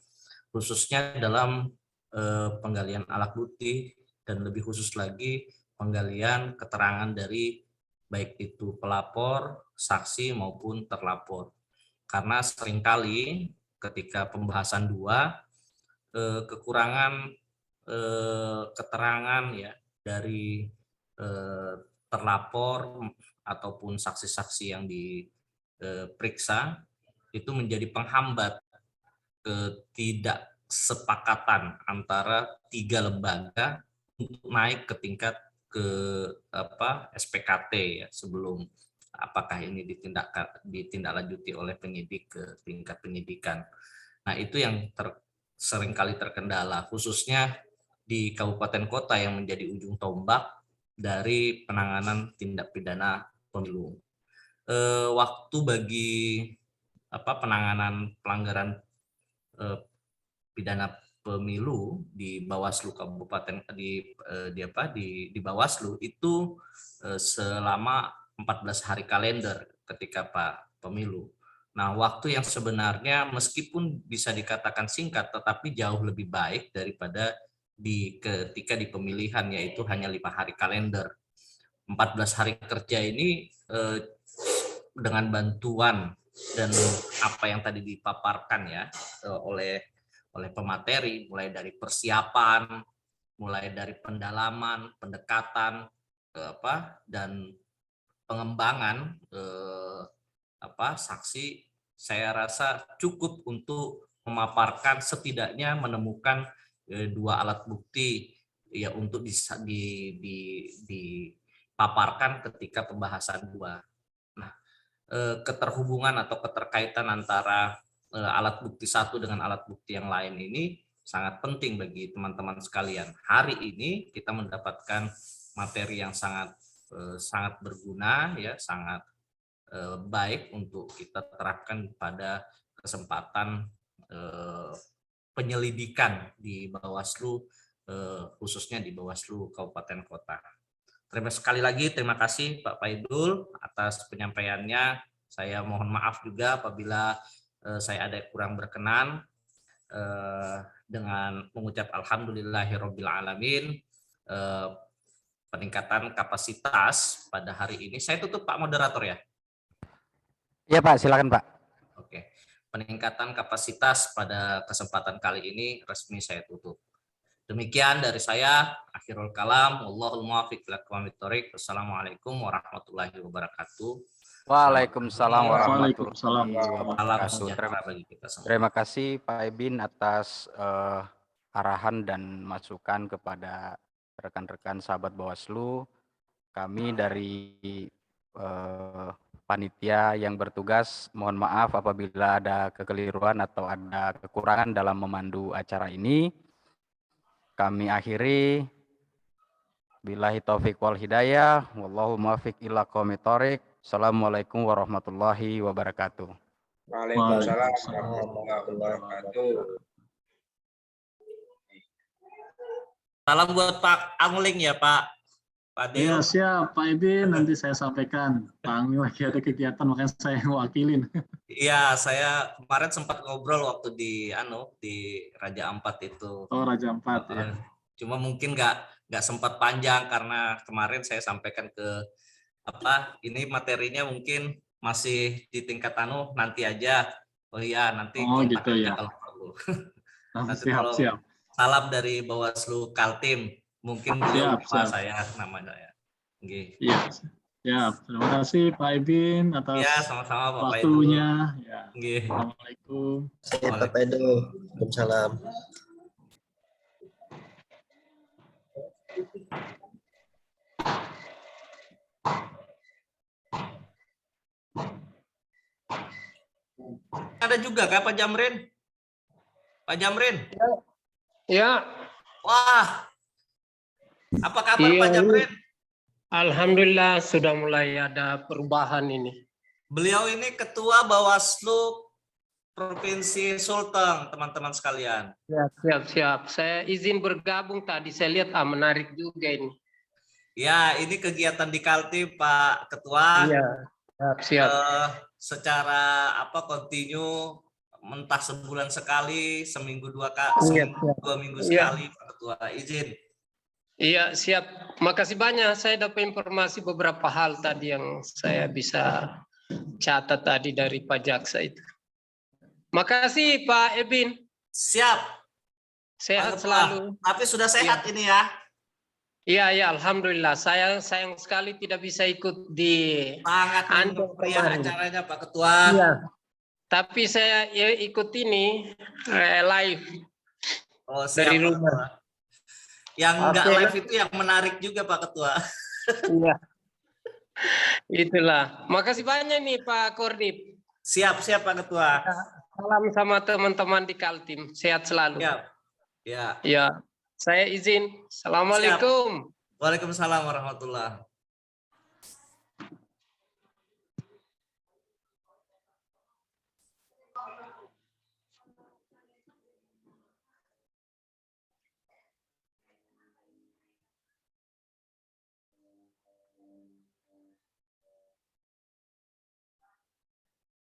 khususnya dalam penggalian alat bukti dan lebih khusus lagi penggalian keterangan dari baik itu pelapor, saksi maupun terlapor. Karena seringkali ketika pembahasan dua kekurangan keterangan ya dari terlapor ataupun saksi-saksi yang diperiksa itu menjadi penghambat ketidaksepakatan antara tiga lembaga untuk naik ke tingkat SPKT ya, sebelum apakah ini ditindaklanjuti oleh penyidik ke tingkat penyidikan. Nah, itu yang seringkali terkendala, khususnya di kabupaten kota yang menjadi ujung tombak dari penanganan tindak pidana pemilu. Waktu bagi penanganan pelanggaran pidana pemilu di Bawaslu Kabupaten di Bawaslu itu selama 14 hari kalender ketika Pak pemilu. Nah, waktu yang sebenarnya meskipun bisa dikatakan singkat, tetapi jauh lebih baik daripada ketika di pemilihan, yaitu hanya 5 hari kalender. 14 hari kerja ini dengan bantuan dan apa yang tadi dipaparkan ya oleh pemateri, mulai dari persiapan, mulai dari pendalaman, pendekatan, dan pengembangan saksi, saya rasa cukup untuk memaparkan, setidaknya menemukan 2 alat bukti ya untuk dipaparkan ketika pembahasan 2. Nah, keterhubungan atau keterkaitan antara alat bukti satu dengan alat bukti yang lain ini sangat penting bagi teman-teman sekalian. Hari ini kita mendapatkan materi yang sangat berguna, ya, sangat baik untuk kita terapkan pada kesempatan penyelidikan di Bawaslu, khususnya di Bawaslu Kabupaten Kota. Sekali lagi terima kasih Pak Faidul atas penyampaiannya. Saya mohon maaf juga apabila saya ada kurang berkenan, dengan mengucap alhamdulillahirabbil alamin. Peningkatan kapasitas pada hari ini, saya tutup Pak moderator ya. Iya Pak, silakan Pak. Oke, peningkatan kapasitas pada kesempatan kali ini resmi saya tutup. Demikian dari saya, akhirul kalam, wallahul muwaffiq ila aqwamit thoriq. Wassalamualaikum warahmatullahi wabarakatuh. Waalaikumsalam warahmatullahi Waalaikumsalam. wabarakatuh. Sejahtera bagi kita semua. Terima kasih Pak Ebin atas arahan dan masukan kepada rekan-rekan sahabat Bawaslu. Kami dari panitia yang bertugas, mohon maaf apabila ada kekeliruan atau ada kekurangan dalam memandu acara ini. Kami akhiri. Billahi taufiq wal hidayah. Wallahu muwaffiq ila aqwamit thoriq. Assalamualaikum warahmatullahi wabarakatuh. Waalaikumsalam warahmatullahi wabarakatuh. Salam buat Pak Angling ya Pak. Iya siap Pak Ebin, nanti saya sampaikan. Pak Angling lagi ada kegiatan, makanya saya yang wakilin. Iya, saya kemarin sempat ngobrol waktu di Raja Ampat itu. Oh Raja Ampat ya. Cuma mungkin nggak sempat panjang karena kemarin saya sampaikan ke ini materinya mungkin masih di tingkat nanti aja. Oh iya, nanti gitu ya. kalau perlu. Nanti Siap, kalau siap. salam dari Bawaslu Kaltim, mungkin Siap, siap. saya nama saya. Iya, siap. Terima kasih Pak Ebin atas Ya, sama-sama Pak waktunya. Ya. Nggih. Assalamualaikum. Pak Faidul. Waalaikumsalam. Ada juga Kak Pak Jamrin? Pak Jamrin? Ya. Wah. Apa kabar Iya, Pak Jamrin? Alhamdulillah sudah mulai ada perubahan ini. Beliau ini Ketua Bawaslu Provinsi Sulteng, teman-teman sekalian. Siap. Saya izin bergabung tadi, saya lihat menarik juga ini. Ya, ini kegiatan di Kaltim Pak Ketua. Iya, siap. Secara kontinu, entah sebulan sekali, seminggu dua minggu sekali, Pak Ketua. Izin. Iya, siap. Makasih banyak. Saya dapat informasi beberapa hal tadi yang saya bisa catat tadi dari Pak Jaksa itu. Makasih Pak Ebin. Siap. Sehat selalu. Tapi sudah sehat ini ya. Iya, alhamdulillah. Sayang sekali tidak bisa ikut di sangat meriah acaranya Pak Ketua. Iya. Tapi saya ikut ini live dari rumah. Yang enggak live itu yang menarik juga Pak Ketua. Iya. Itulah. Makasih banyak nih Pak Kordip. Siap Pak Ketua. Salam sama teman-teman di Kaltim. Sehat selalu. Siap. Ya. Ya. Saya izin. Assalamualaikum. Siap. Waalaikumsalam warahmatullahi.